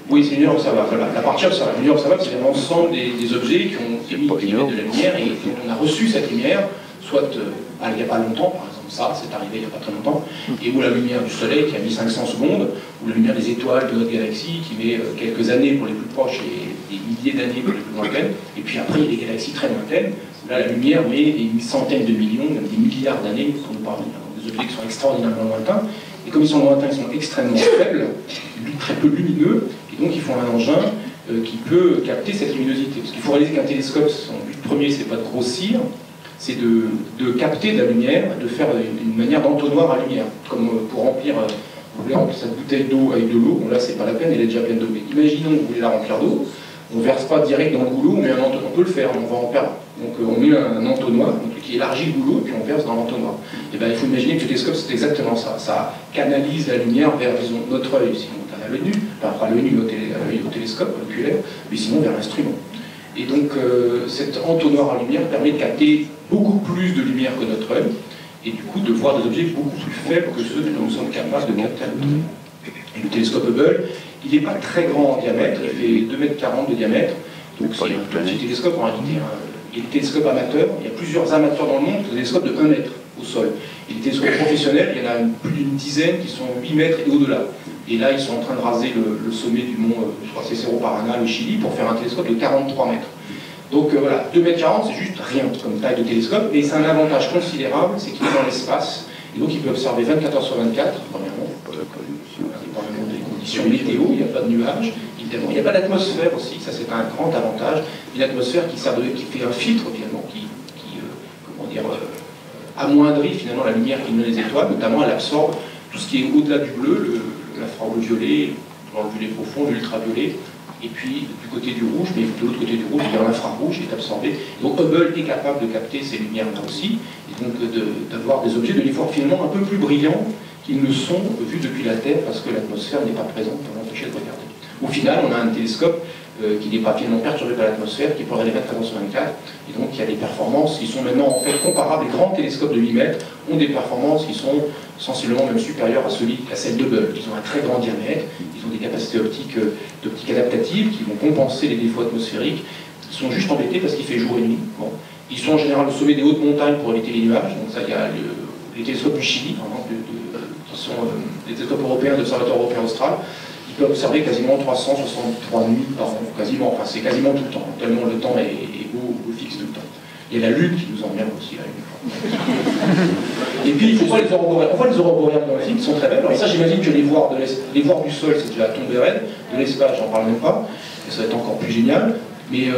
Oui, c'est une lumière observable. Voilà. La partie observable. La lumière observable, c'est l'ensemble des objets qui ont émis de la lumière, et on a reçu cette lumière, soit il n'y a pas longtemps, par exemple ça, c'est arrivé il n'y a pas très longtemps, et ou la lumière du Soleil qui a mis 500 secondes, ou la lumière des étoiles de notre galaxie qui met quelques années pour les plus proches et des milliers d'années pour les plus lointaines, et puis après il y a des galaxies très lointaines. Là, la lumière met des centaines de millions, même des milliards d'années pour nous parler. Des objets qui sont extraordinairement lointains. Et comme ils sont lointains, ils sont extrêmement faibles, très peu lumineux, et donc ils font un engin qui peut capter cette luminosité. Parce qu'il faut réaliser qu'un télescope, son but premier, c'est pas de grossir, c'est de capter de la lumière, de faire une manière d'entonnoir à lumière. Comme pour remplir, vous voulez remplir cette bouteille d'eau avec de l'eau, bon là c'est pas la peine, elle est déjà pleine d'eau. Mais imaginons que vous voulez la remplir d'eau, on ne verse pas direct dans le goulot, on met un entonnoir. On peut le faire, on va en perdre. Donc on met un entonnoir qui élargit le goulot et puis on verse dans l'entonnoir. Et bien il faut imaginer que le télescope c'est exactement ça. Ça canalise la lumière vers, disons, notre œil, sinon à l'œil nu, pas l'œil nu au télescope oculaire, mais sinon vers l'instrument. Et donc cet entonnoir à lumière permet de capter beaucoup plus de lumière que notre œil, et du coup de voir des objets beaucoup plus faibles que ceux que nous sommes capables de capter à notre œil. Et le télescope Hubble, il n'est pas très grand en diamètre, il fait 2,40 m de diamètre, donc c'est un petit télescope en réalité. Il y a des télescopes amateurs, il y a plusieurs amateurs dans le monde, des télescopes de 1 mètre au sol. Et les télescopes professionnels, il y en a plus d'une dizaine qui sont 8 mètres et au-delà. Et là, ils sont en train de raser le sommet du mont, je crois que c'est Cerro Paraná, au Chili, pour faire un télescope de 43 mètres. Donc voilà, 2,40 m, c'est juste rien comme taille de télescope, et c'est un avantage considérable, c'est qu'il est dans l'espace, et donc il peut observer 24 h sur 24, premièrement, dépendamment des conditions météo, il n'y a pas de nuages, évidemment, il n'y a pas d'atmosphère aussi, ça c'est un grand avantage, une atmosphère qui fait un filtre finalement, qui amoindrit finalement la lumière qui nous donne les étoiles, notamment elle absorbe tout ce qui est au-delà du bleu, l'infraviolet, dans le violet profond, l'ultraviolet, et puis du côté du rouge, mais de l'autre côté du rouge, il y a l'infrarouge qui est absorbé. Donc Hubble est capable de capter ces lumières-là aussi, et donc d'avoir des objets, de les voir finalement un peu plus brillants qu'ils ne sont vus depuis la Terre, parce que l'atmosphère n'est pas présente pour l'empêcher de regarder. Au final, on a un télescope qui n'est pas finalement perturbé par l'atmosphère, qui peut regarder 24 h sur 24, et donc il y a des performances qui sont maintenant en fait comparables. Les grands télescopes de 8 mètres ont des performances qui sont sensiblement même supérieures à celles d'Hubble. Ils ont un très grand diamètre, ils ont des capacités d'optique adaptatives qui vont compenser les défauts atmosphériques. Ils sont juste embêtés parce qu'il fait jour et nuit. Bon. Ils sont en général au sommet des hautes montagnes pour éviter les nuages, donc ça il y a les télescopes du Chili, par exemple, qui sont des télescopes européens de l'Observatoire européen austral. Il peut observer quasiment 363 nuits par an, quasiment, enfin c'est quasiment tout le temps, tellement le temps est beau fixe tout le temps. Il y a la Lune qui nous emmerde aussi là une fois. Et puis il faut pas les aurores boréales. On voit les aurores boréales dans le film, qui sont très belles. Alors ça j'imagine que les voir du sol c'est déjà tombé raide, de l'espace j'en parle même pas, et ça va être encore plus génial. Mais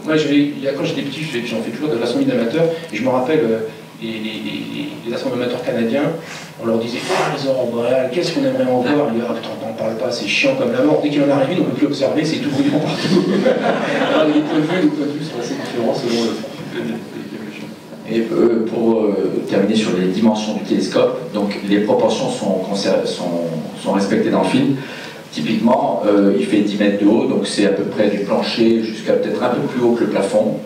moi quand j'étais petit, j'en fais toujours de l'astronomie d'amateur, et je me rappelle les astronomes amateurs canadiens, on leur disait « Ah, les aurores boréales, qu'est-ce qu'on aimerait en voir ?» Ils disaient « Ah, putain, on n'en parle pas, c'est chiant comme la mort. Dès qu'il en arrive une, on ne peut plus observer, c'est tout brûlant partout. » Alors, les points de vue sont assez différents selon Et pour terminer sur les dimensions du télescope, donc les proportions sont respectées dans le film. Typiquement, il fait 10 mètres de haut, donc c'est à peu près du plancher jusqu'à peut-être un peu plus haut que le plafond.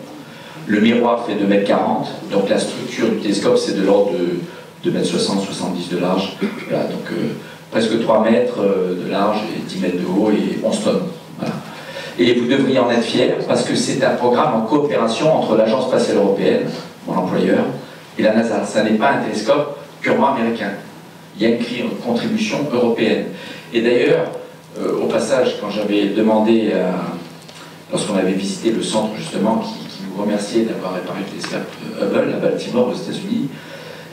Le miroir fait 2 mètres 40, donc la structure du télescope c'est de l'ordre de 2 mètres 60, 70 de large. Voilà, donc presque 3 mètres de large et 10 mètres de haut et 11 tonnes. Voilà. Et vous devriez en être fiers parce que c'est un programme en coopération entre l'Agence spatiale européenne, mon employeur, et la NASA. Ça n'est pas un télescope purement américain. Il y a une contribution européenne. Et d'ailleurs, au passage, quand j'avais demandé, lorsqu'on avait visité le centre justement, qui nous remerciait d'avoir réparé le télescope Hubble à Baltimore aux États-Unis,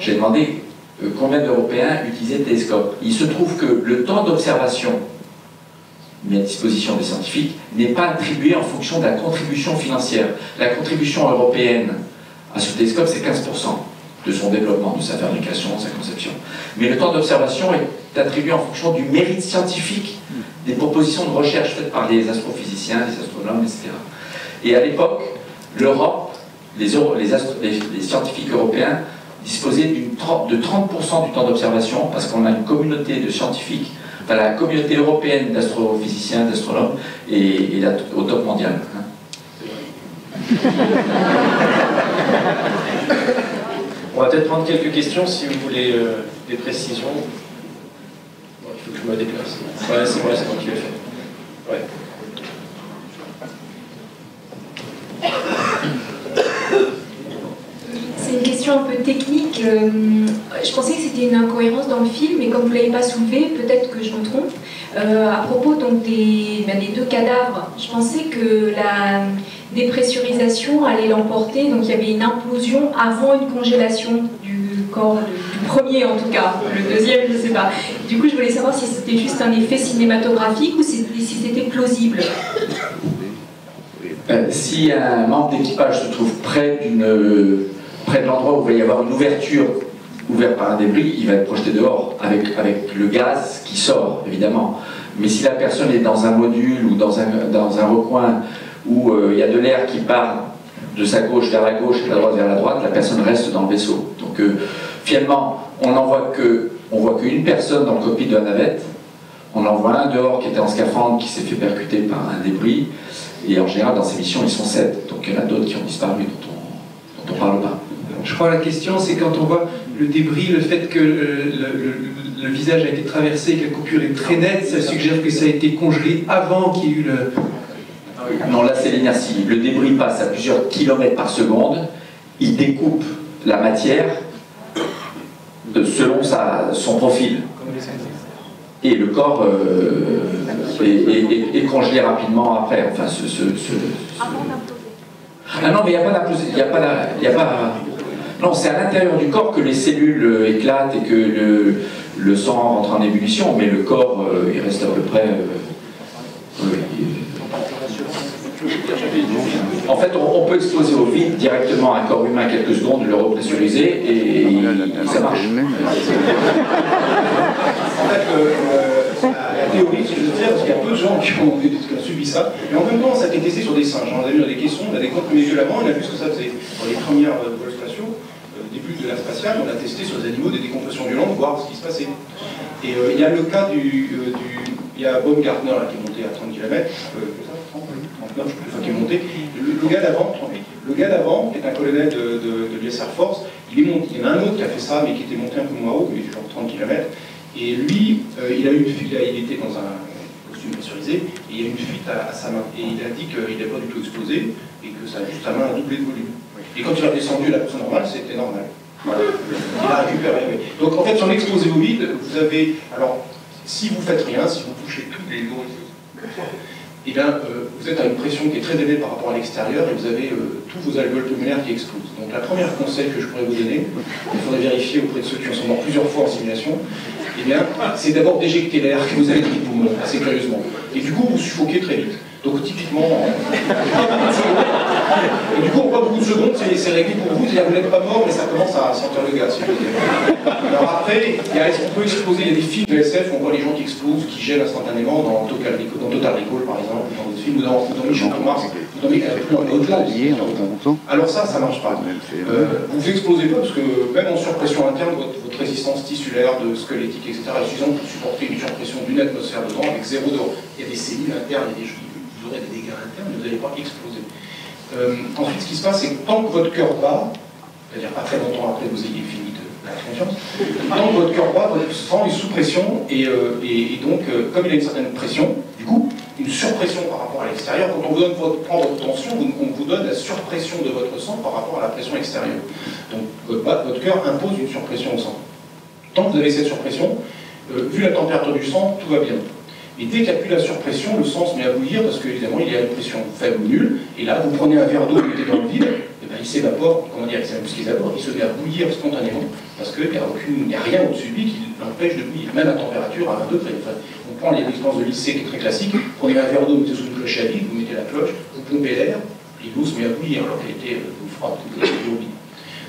j'ai demandé combien d'Européens utilisaient le télescope. Il se trouve que le temps d'observation mis à disposition des scientifiques n'est pas attribué en fonction de la contribution financière. La contribution européenne à ce télescope, c'est 15% de son développement, de sa fabrication, de sa conception. Mais le temps d'observation est attribué en fonction du mérite scientifique des propositions de recherche faites par les astrophysiciens, les astronomes, etc. Et à l'époque, l'Europe, les scientifiques européens disposaient de 30% du temps d'observation parce qu'on a une communauté de scientifiques. Enfin, la communauté européenne d'astrophysiciens, d'astronomes est au top mondial. Hein. On va peut-être prendre quelques questions si vous voulez des précisions. Bon, il faut que je me déplace. Ouais, c'est moi qui l'ai fait. Ouais. C'est une question un peu technique. Je pensais que c'était une incohérence dans le film, mais comme vous ne l'avez pas soulevé, peut-être que je me trompe. À propos donc, des 2 cadavres, je pensais que la dépressurisation allait l'emporter, donc il y avait une implosion avant une congélation du corps, du premier en tout cas, le deuxième je ne sais pas. Du coup je voulais savoir si c'était juste un effet cinématographique ou si c'était plausible. Si un membre d'équipage se trouve près de l'endroit où il va y avoir une ouverture ouverte par un débris, il va être projeté dehors avec le gaz qui sort, évidemment. Mais si la personne est dans un module ou dans un recoin où il y a de l'air qui part de sa gauche vers la gauche et de la droite vers la droite, la personne reste dans le vaisseau. Donc finalement, on voit qu'une personne dans le cockpit de la navette, on en voit un dehors qui était en scaphandre, qui s'est fait percuter par un débris, et en général dans ces missions ils sont 7, donc il y en a d'autres qui ont disparu dont on parle pas. Je crois que la question, c'est quand on voit le débris, le fait que le visage a été traversé, que la coupure est très nette, ça suggère que ça a été congelé avant qu'il y ait eu le... Non, là c'est l'inertie. Le débris passe à plusieurs kilomètres par seconde, il découpe la matière selon son profil. Et le corps est congelé rapidement après. Enfin, Ah non, mais il n'y a pas d'implosion. Non, c'est à l'intérieur du corps que les cellules éclatent et que le sang rentre en ébullition, mais le corps, il reste à peu près... En fait, on peut exploser au vide directement un corps humain quelques secondes, le repressuriser et ça marche. En fait, la théorie, ce que je veux dire, parce qu'il y a peu de gens qui ont subi ça, mais en même temps, ça a été testé sur des singes. On a vu dans des caissons, on a des comprimés violemment, on a vu ce que ça faisait. Dans les premières vols spatiaux, début de l'ère spatiale, on a testé sur des animaux des décompressions violentes, voir ce qui se passait. Et il y a le cas il y a Baumgartner là, qui est monté à 30 km, qui est monté. Le gars d'avant, qui est un colonel de l'US Air Force, il est monté. Il y en a un autre qui a fait ça, mais qui était monté un peu moins haut, il était genre 30 km. Et lui, il a eu une fuite, il était dans un costume pressurisé, et il y a eu une fuite à sa main. Et il a dit qu'il n'a pas du tout explosé, et que sa main a doublé de volume. Et quand il a descendu à la personne normale, c'était normal. Voilà. Il a récupéré. Oui. Donc en fait, sur l'explosé au vide, vous avez... Alors, si vous faites rien, si vous touchez tous les horizons, eh bien, vous êtes à une pression qui est très élevée par rapport à l'extérieur et vous avez tous vos alvéoles pulmonaires qui explosent. Donc la première conseil que je pourrais vous donner, il faudrait vérifier auprès de ceux qui en sont morts plusieurs fois en simulation, eh bien, c'est d'abord d'éjecter l'air que vous avez dans les poumons, assez curieusement. Et du coup, vous suffoquez très vite. Donc typiquement, et du coup, en pas beaucoup de secondes, c'est réglé pour vous, c'est-à-dire que vous n'êtes pas mort, mais ça commence à sentir le gaz, si je veux dire. Alors après, on peut exploser, il y a des films de SF, on voit les gens qui explosent, qui gèlent instantanément dans Total Recall par exemple, dans d'autres films, ou dans Mission to Mars, au-delà. Alors ça marche pas. Vous explosez pas, parce que même en surpression interne, votre résistance tissulaire, squelettique, etc., est suffisante pour supporter une surpression d'une atmosphère dedans avec 0 d'or. Il y a des cellules internes, il y a vous aurez des dégâts internes, mais vous n'allez pas exploser. Ensuite, ce qui se passe, c'est que tant que votre cœur bat, c'est-à-dire pas très longtemps après que vous ayez fini de la conscience, tant que votre cœur bat, votre sang est sous pression, et donc, comme il a une certaine pression, du coup, une surpression par rapport à l'extérieur, quand on vous donne prend votre tension, on vous donne la surpression de votre sang par rapport à la pression extérieure. Donc, votre cœur impose une surpression au sang. Tant que vous avez cette surpression, vu la température du sang, tout va bien. Et dès qu'il n'y a plus la surpression, le sang se met à bouillir parce qu'évidemment il y a une pression faible ou nulle. Et là, vous prenez un verre d'eau, vous le mettez dans le vide, et ben, il s'évapore, comment dire, c'est même ce qu'il s'évapore, il se met à bouillir spontanément parce qu'il n'y a rien au-dessus de lui qui l'empêche de bouillir, même à température à 20 degrés. Enfin, on prend l'expérience de lycée qui est très classique, vous prenez un verre d'eau, vous mettez sous une cloche à vide, vous mettez la cloche, vous pompez l'air, et l'eau se met à bouillir alors qu'elle était froide, l'eau vide.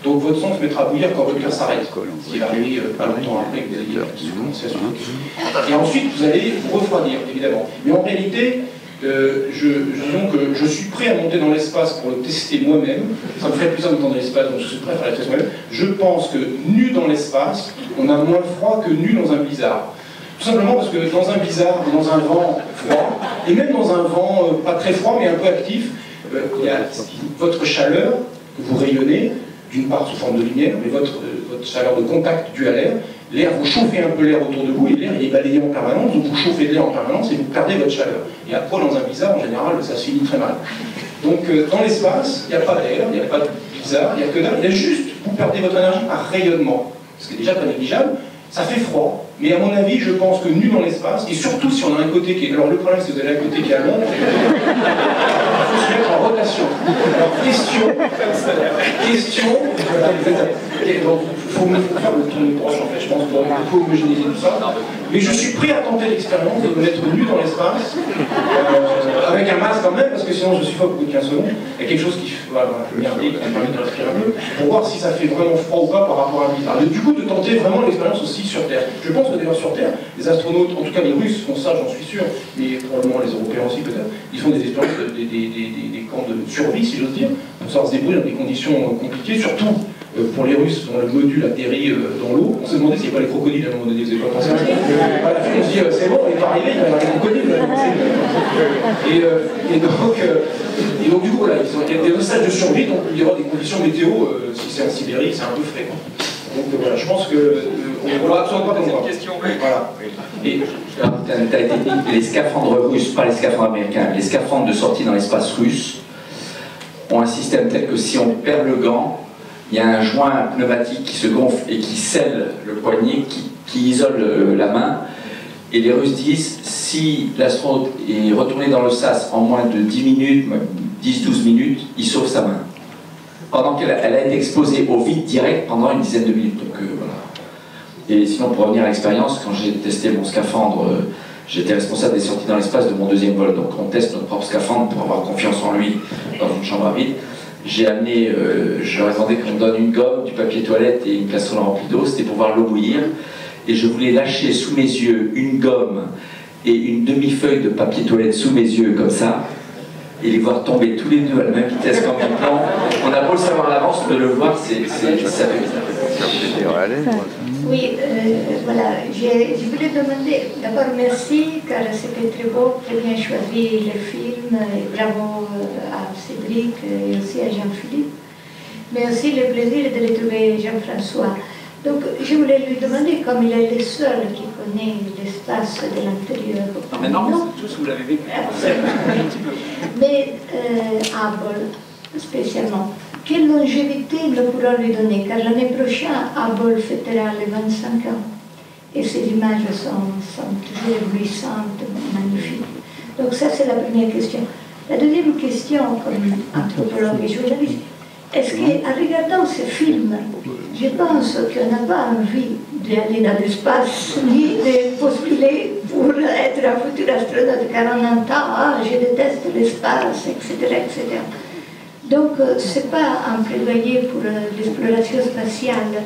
Donc votre sang se mettra à bouillir quand votre cœur s'arrête, ce qui va arriver pas longtemps après que vous ayez commencé à suffoquer. Et ensuite, vous allez vous refroidir, évidemment. Mais en réalité, disons que je suis prêt à monter dans l'espace pour le tester moi-même. Ça me ferait plaisir de monter dans l'espace, donc je suis prêt à faire la test moi-même. Je pense que nu dans l'espace, on a moins froid que nu dans un blizzard. Tout simplement parce que dans un blizzard, dans un vent froid, et même dans un vent pas très froid mais un peu actif, il y a votre chaleur que vous rayonnez, d'une part sous forme de lumière, mais votre chaleur de contact due à l'air, vous chauffez un peu l'air autour de vous, et l'air il est balayé en permanence, donc vous chauffez l'air en permanence et vous perdez votre chaleur. Et après, dans un blizzard, en général, ça se finit très mal. Donc dans l'espace, il n'y a pas d'air, il n'y a pas de blizzard, il n'y a que dalle, il y a juste, vous perdez votre énergie par rayonnement, ce qui est déjà pas négligeable. Ça fait froid, mais à mon avis, je pense que nu dans l'espace, et surtout si on a un côté qui est... Alors le problème, c'est que vous avez un côté qui est à l'ombre, il faut se mettre en rotation. Alors question, donc il faut faire le tour de proche, en fait, je pense, pour un peu homogénéiser tout ça. Mais je suis prêt à tenter l'expérience de me mettre nu dans l'espace, avec un masque quand même, parce que sinon je suffoque au bout de 15 secondes. Il y a quelque chose qui va merder, qui va me permettre de respirer un peu, pour voir si ça fait vraiment froid ou pas par rapport à un blizzard. Et du coup, de tenter vraiment l'expérience aussi sur Terre. Je pense que d'ailleurs sur Terre, les astronautes, en tout cas les Russes font ça, j'en suis sûr, mais probablement les Européens aussi peut-être, ils font des expériences, des camps de survie, si j'ose dire, pour savoir se débrouiller dans des conditions compliquées, surtout pour les Russes, dont le module atterrit dans l'eau. On s'est demandé s'il n'y avait pas les crocodiles à un moment donné, vous n'avez pas pensé à ça. À la fin, on se dit, c'est bon, il est pas arrivé, il va y avoir les crocodiles. Et donc, du coup, voilà, il y a des messages de survie, donc il y aura des conditions météo, si c'est en Sibérie, c'est un peu frais. Donc voilà, je pense qu'on va absolument pas comme moi. Voilà. Et t'as été dit, les scaphandres russes, pas les scaphandres américains, les scaphandres de sortie dans l'espace russe ont un système tel que si on perd le gant, il y a un joint pneumatique qui se gonfle et qui scelle le poignet, qui isole la main. Et les Russes disent, si l'astronaute est retourné dans le sas en moins de 10 minutes, 10-12 minutes, il sauve sa main. Pendant qu'elle a été exposée au vide direct pendant une dizaine de minutes. Donc, voilà. Et sinon, pour revenir à l'expérience, quand j'ai testé mon scaphandre, j'étais responsable des sorties dans l'espace de mon deuxième vol. Donc on teste notre propre scaphandre pour avoir confiance en lui dans une chambre à vide. J'ai amené, je leur ai demandé qu'on me donne une gomme, du papier toilette et une casserole remplie d'eau. C'était pour voir l'eau bouillir. Et je voulais lâcher sous mes yeux une gomme et une demi-feuille de papier toilette sous mes yeux, comme ça, et les voir tomber tous les deux à la même vitesse qu'en même temps. On a beau le savoir à l'avance, de le voir, ça fait bizarre. Oui, voilà, je voulais demander, d'abord merci, car c'était très beau, très bien choisi le film, et bravo à Cédric et aussi à Jean-Philippe, mais aussi le plaisir de retrouver Jean-François. Donc je voulais lui demander, comme il est le seul qui connaît l'espace de l'intérieur. Mais non, tous vous l'avez vécu. Mais Hubble, spécialement, quelle longévité nous pourrons lui donner? Car l'année prochaine, Hubble fêtera les 25 ans. Et ces images sont toujours éblouissantes, magnifiques. Donc ça, c'est la première question. La deuxième question, comme anthropologue et journaliste, est-ce qu'en regardant ce film, je pense qu'on n'a pas envie d'aller dans l'espace, ni de postuler pour être un futur astronaute, car on entend ah, je déteste l'espace, etc., etc. Donc, ce n'est pas un plaidoyer pour l'exploration spatiale.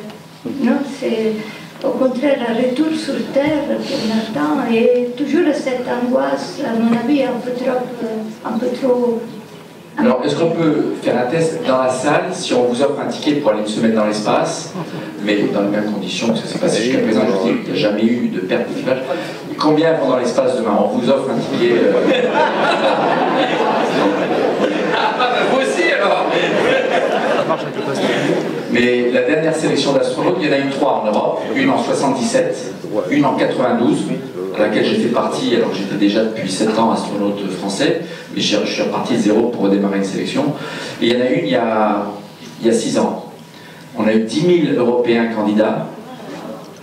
Non, c'est au contraire un retour sur Terre qu'on attend et toujours cette angoisse, à mon avis, un peu trop. Alors, est-ce qu'on peut faire un test dans la salle si on vous offre un ticket pour aller se mettre dans l'espace, mais dans les mêmes conditions que ça s'est passé jusqu'à présent? Je dis qu'il n'y a jamais eu de perte d'équipage. Combien vont dans l'espace demain? On vous offre un ticket. Vous aussi alors. Mais la dernière sélection d'astronautes, il y en a eu 3 en Europe, une en 77, une en 92, à laquelle j'ai fait partie, alors que j'étais déjà depuis 7 ans astronaute français, mais je suis reparti de zéro pour redémarrer une sélection. Et il y en a une il y a 6 ans. On a eu 10 000 Européens candidats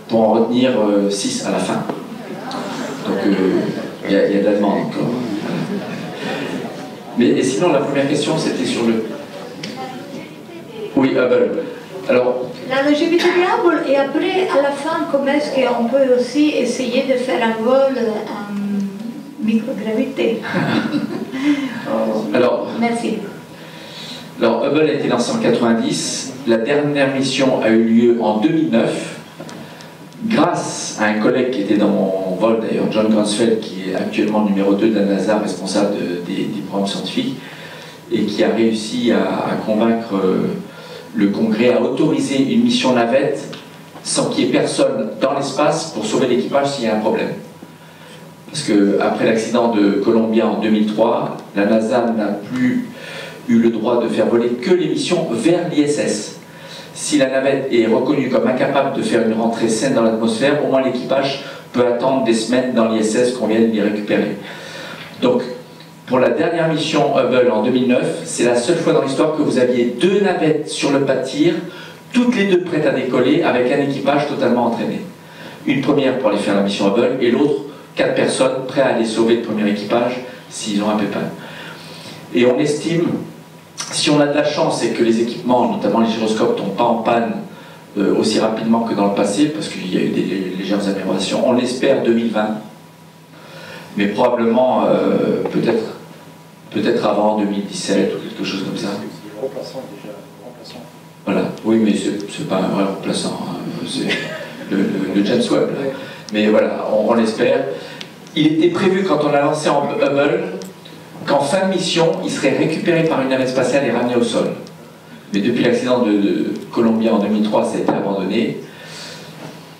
pour en retenir 6 à la fin. Donc il y a de la demande encore. Mais et sinon, la première question, c'était sur le... Oui, Hubble. Alors... La longévité de Hubble, et après, à la fin, comment est-ce qu'on peut aussi essayer de faire un vol en microgravité? Alors, merci. Alors, Hubble a été lancé en 1990. La dernière mission a eu lieu en 2009. Grâce à un collègue qui était dans mon vol, d'ailleurs, John Grunsfeld, qui est actuellement numéro 2 de la NASA, responsable des programmes scientifiques, et qui a réussi à convaincre le Congrès à autoriser une mission navette sans qu'il y ait personne dans l'espace pour sauver l'équipage s'il y a un problème. Parce qu'après l'accident de Columbia en 2003, la NASA n'a plus eu le droit de faire voler que les missions vers l'ISS. Si la navette est reconnue comme incapable de faire une rentrée saine dans l'atmosphère, au moins l'équipage peut attendre des semaines dans l'ISS qu'on vienne les récupérer. Donc, pour la dernière mission Hubble en 2009, c'est la seule fois dans l'histoire que vous aviez 2 navettes sur le pas de tir, toutes les 2 prêtes à décoller, avec un équipage totalement entraîné. Une première pour aller faire la mission Hubble, et l'autre, 4 personnes prêtes à aller sauver le premier équipage s'ils ont un pépin. Et on estime, si on a de la chance et que les équipements, notamment les gyroscopes, ne tombent pas en panne aussi rapidement que dans le passé, parce qu'il y a eu des légères améliorations, on espère 2020, mais probablement peut-être avant 2017 ou quelque chose comme ça. Remplaçant déjà, remplaçant. Voilà, oui, mais c'est pas un vrai remplaçant, hein. C'est le James Webb. Là. Mais voilà, on l'espère. Il était prévu quand on a lancé en Hubble qu'en fin de mission, il serait récupéré par une navette spatiale et ramené au sol. Mais depuis l'accident de Columbia en 2003, ça a été abandonné.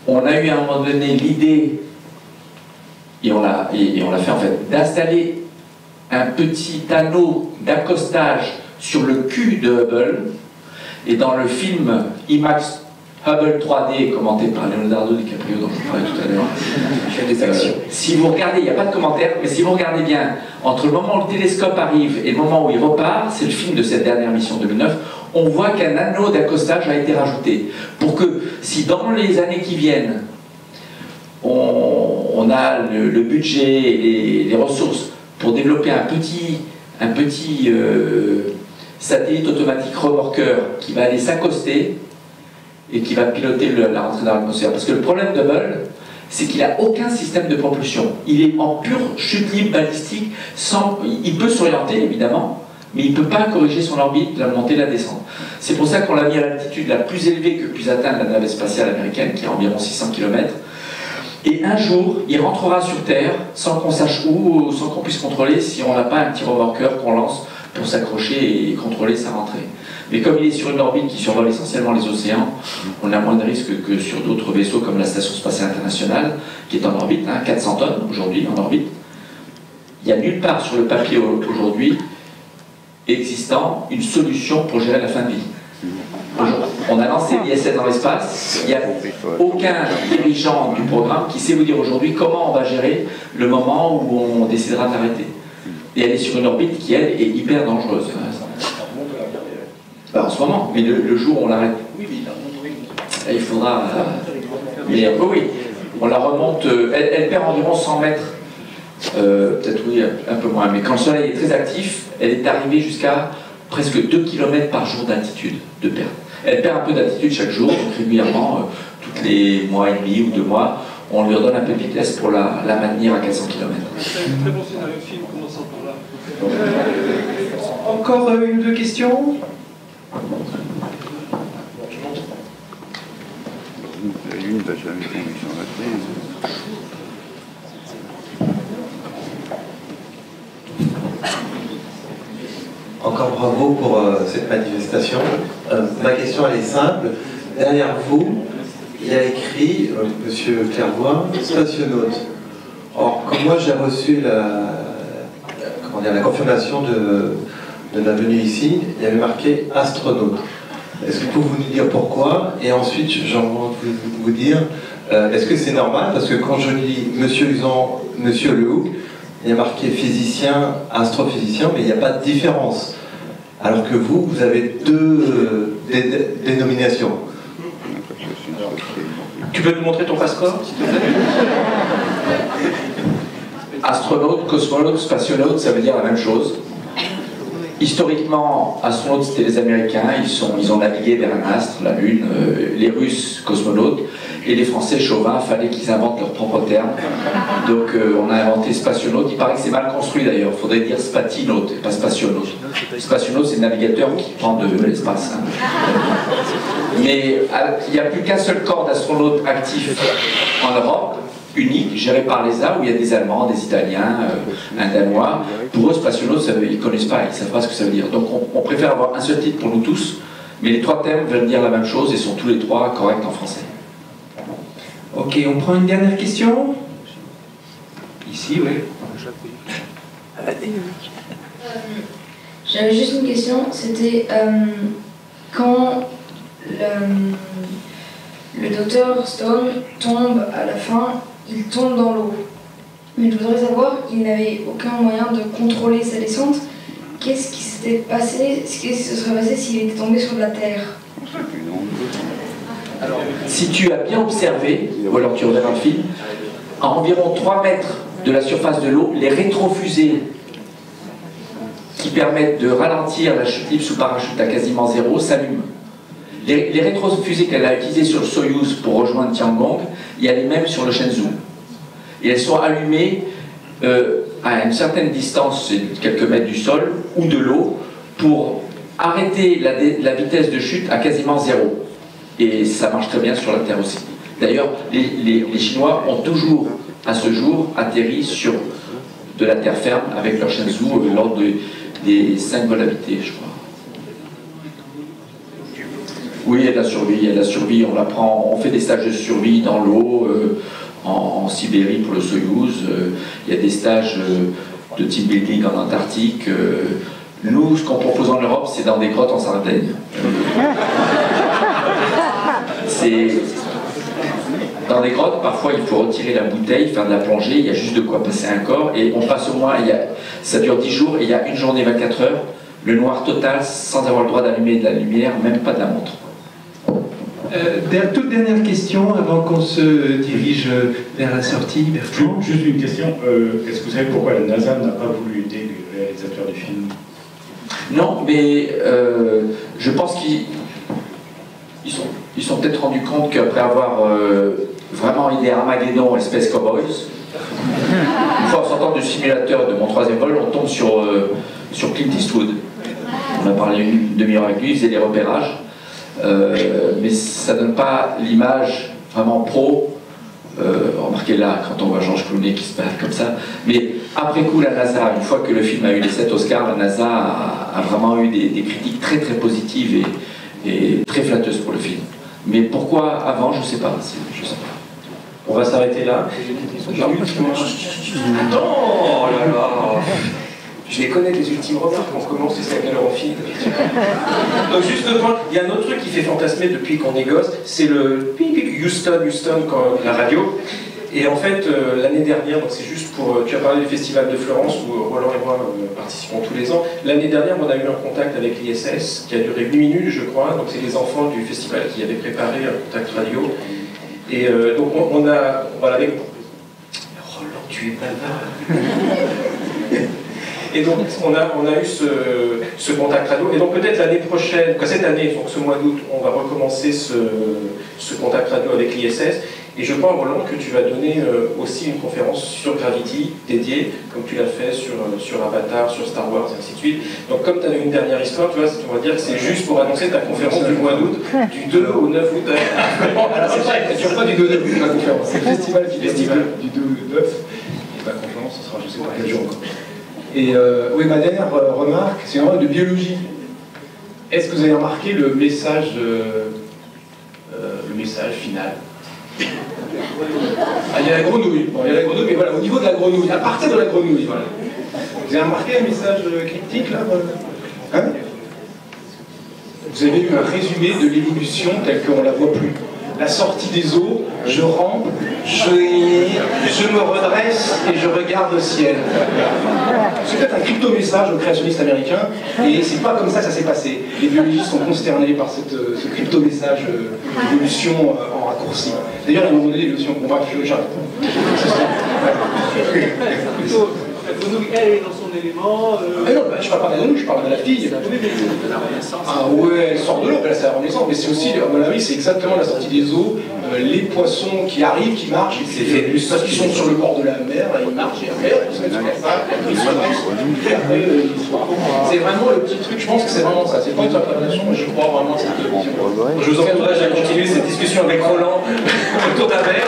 On a eu à un moment donné l'idée, et on l'a fait en fait, d'installer un petit anneau d'accostage sur le cul de Hubble. Et dans le film IMAX Hubble 3D, commenté par Leonardo DiCaprio, dont je vous parlais tout à l'heure, si vous regardez, il n'y a pas de commentaire, mais si vous regardez bien, entre le moment où le télescope arrive et le moment où il repart, c'est le film de cette dernière mission 2009, on voit qu'un anneau d'accostage a été rajouté. Pour que, si dans les années qui viennent, on a le budget et les ressources pour développer un petit satellite automatique remorqueur qui va aller s'accoster et qui va piloter la rentrée dans l'atmosphère. Parce que le problème de Hubble, c'est qu'il n'a aucun système de propulsion. Il est en pure chute libre balistique, il peut s'orienter évidemment, mais il ne peut pas corriger son orbite, la montée, la descente. C'est pour ça qu'on l'a mis à l'altitude la plus élevée que puisse atteindre la navette spatiale américaine, qui est environ 600 km. Et un jour, il rentrera sur Terre sans qu'on sache où, sans qu'on puisse contrôler si on n'a pas un petit remorqueur qu'on lance pour s'accrocher et contrôler sa rentrée. Mais comme il est sur une orbite qui survole essentiellement les océans, on a moins de risques que sur d'autres vaisseaux comme la Station Spatiale Internationale, qui est en orbite, 400 tonnes aujourd'hui en orbite. Il n'y a nulle part sur le papier aujourd'hui existant une solution pour gérer la fin de vie. On a lancé l'ISS dans l'espace, il n'y a aucun dirigeant du programme qui sait vous dire aujourd'hui comment on va gérer le moment où on décidera d'arrêter. Et elle est sur une orbite qui, elle, est hyper dangereuse. En ce moment, mais le jour où on l'arrête, il faudra... mais oui, on la remonte, elle perd environ 100 mètres, peut-être oui, un peu moins, mais quand le soleil est très actif, elle est arrivée jusqu'à presque 2 km par jour d'altitude de perte. Elle perd un peu d'altitude chaque jour, donc régulièrement, tous les mois et demi ou 2 mois, on lui redonne un peu de vitesse pour la maintenir à 400 km. Très bon scénario de film, commençant par là. Encore une ou deux questions? La lune va jamais tomber sur la terre. Encore bravo pour cette manifestation. Ma question elle est simple. Derrière vous, il y a écrit, Monsieur Clairvoy, spationaute. Or, comme moi j'ai reçu la confirmation de ma venue ici, il y avait marqué astronaute. Est-ce que vous pouvez nous dire pourquoi? Et ensuite, j'ai envie de vous dire, est-ce que c'est normal? Parce que quand je lis Monsieur Lehoux, il y a marqué physicien, astrophysicien, mais il n'y a pas de différence. Alors que vous avez deux dénominations. Tu peux nous montrer ton passeport, s'il te plaît? Astronaute, cosmonaute, spationaute, ça veut dire la même chose. Historiquement, astronautes, c'était les Américains, ils ont navigué vers un astre, la Lune, les Russes, cosmonautes, et les Français, chauvins, fallait qu'ils inventent leur propre terme. Donc on a inventé spationaute, il paraît que c'est mal construit d'ailleurs, il faudrait dire spatinote, et pas spationaute. Spationaute, c'est le navigateur qui prend de l'espace. Hein. Mais il n'y a plus qu'un seul corps d'astronautes actifs en Europe, unique, géré par l'ESA, où il y a des Allemands, des Italiens, un Danois. Pour eux, spationaute, ils ne connaissent pas, ils ne savent pas ce que ça veut dire. Donc on préfère avoir un seul titre pour nous tous, mais les trois thèmes veulent dire la même chose et sont tous les trois corrects en français. Ok, on prend une dernière question. Ici, oui. J'avais juste une question, c'était quand le docteur Stone tombe à la fin, il tombe dans l'eau. Mais je voudrais savoir, il n'avait aucun moyen de contrôler sa descente. Qu'est-ce qui s'était passé, qu'est-ce qui se serait passé s'il était tombé sur de la terre? Alors, si tu as bien observé, ou alors tu reverras le film, à environ 3 mètres de la surface de l'eau, les rétrofusées qui permettent de ralentir la chute libre sous parachute à quasiment zéro s'allument. Les rétrofusées qu'elle a utilisées sur le Soyouz pour rejoindre Tiangong, il y a les mêmes sur le Shenzhou. Et elles sont allumées à une certaine distance, c'est quelques mètres du sol, ou de l'eau, pour arrêter la vitesse de chute à quasiment zéro. Et ça marche très bien sur la Terre aussi. D'ailleurs, les Chinois ont toujours, à ce jour, atterri sur de la terre ferme avec leur Shenzhou lors des 5 vols habités, je crois. Oui, il y a de la survie, on l'apprend, on fait des stages de survie dans l'eau, en Sibérie pour le Soyouz, il y a des stages de team building en Antarctique. Nous, ce qu'on propose en Europe, c'est dans des grottes en Sardaigne. Dans les grottes, parfois il faut retirer la bouteille, faire de la plongée, il y a juste de quoi passer un corps, et on passe au moins, ça dure 10 jours, et il y a une journée 24 heures, le noir total, sans avoir le droit d'allumer de la lumière, même pas de la montre. Toute dernière question avant qu'on se dirige vers la sortie, Bertrand. Juste une question, est-ce que vous savez pourquoi la NASA n'a pas voulu aider les réalisateurs du film? Non, mais je pense qu'ils sont peut-être rendus compte qu'après avoir vraiment aidé Armageddon et Space Cowboys, une fois en sortant du simulateur de mon 3e vol, on tombe sur Clint Eastwood. On a parlé une demi-heure avec lui, il faisait des repérages. Mais ça ne donne pas l'image vraiment pro. Remarquez là, quand on voit George Clooney qui se balade comme ça. Mais après coup, la NASA, une fois que le film a eu les 7 Oscars, la NASA a vraiment eu des critiques très très positives et très flatteuses pour le film. Mais pourquoi avant, je ne sais pas. Je sais pas. On va s'arrêter là. Attends, oh là là. Je les connais, les ultimes remarques, on commence, c'est à quelle heure on finit. Donc juste le point, il y a un autre truc qui fait fantasmer depuis qu'on est gosse, c'est le Houston, quand la radio. Et en fait, l'année dernière, donc c'est juste pour, tu as parlé du festival de Florence où Roland et moi participons tous les ans. L'année dernière, on a eu un contact avec l'ISS qui a duré 8 minutes, je crois. Donc c'est les enfants du festival qui avaient préparé un contact radio. Et donc on a, voilà, avec Roland, tu es bavard. Et donc, on a eu ce contact radio. Et donc, peut-être l'année prochaine, cette année, donc ce mois d'août, on va recommencer ce contact radio avec l'ISS. Et je crois, Roland, que tu vas donner aussi une conférence sur Gravity dédiée, comme tu l'as fait sur Avatar, sur Star Wars, et ainsi de suite. Donc comme tu avais une dernière histoire, tu vois, on va dire que c'est juste pour annoncer ta conférence du mois d'août, du 2 au 9 août. Alors c'est vrai, elle ne dure pas du 2 au 9 août la conférence, c'est le festival qui décide du 2 au 9, et ma conférence, ce sera je ne sais pas quel jour encore. Et oui, ma dernière remarque, c'est vraiment de biologie. Est-ce que vous avez remarqué le message final? Ah, il y a la grenouille. Bon, il y a la grenouille, mais voilà, au niveau de la grenouille, à partir de la grenouille, voilà. Vous avez remarqué un message cryptique là? Hein? Vous avez eu un résumé de l'évolution telle qu'on ne la voit plus. La sortie des eaux, je rampe, je me redresse et je regarde le ciel. C'est peut-être un crypto-message aux créationnistes américains, et c'est pas comme ça que ça s'est passé. Les biologistes sont consternés par ce crypto-message d'évolution en raccourci. D'ailleurs, à un moment donné, l'évolution, bon, bref, j'arrête. La grenouille, elle est dans son élément. Ah non, bah, je parle pas de la grenouille, je parle de la fille. Ah ouais, elle sort de l'eau, là c'est la renaissance, mais c'est aussi, à mon avis, c'est exactement la sortie des eaux, les poissons qui arrivent, qui marchent, parce qu'ils sont sur le bord de la mer, ils marchent, et après, ils se mettent sur la vague, ils se redressent, et après, ils soient. C'est vraiment le petit truc, je pense que c'est vraiment ça, c'est pas une interprétation, mais je crois vraiment que c'est une vision. Je vous encourage à continuer cette discussion avec Roland autour d'un verre.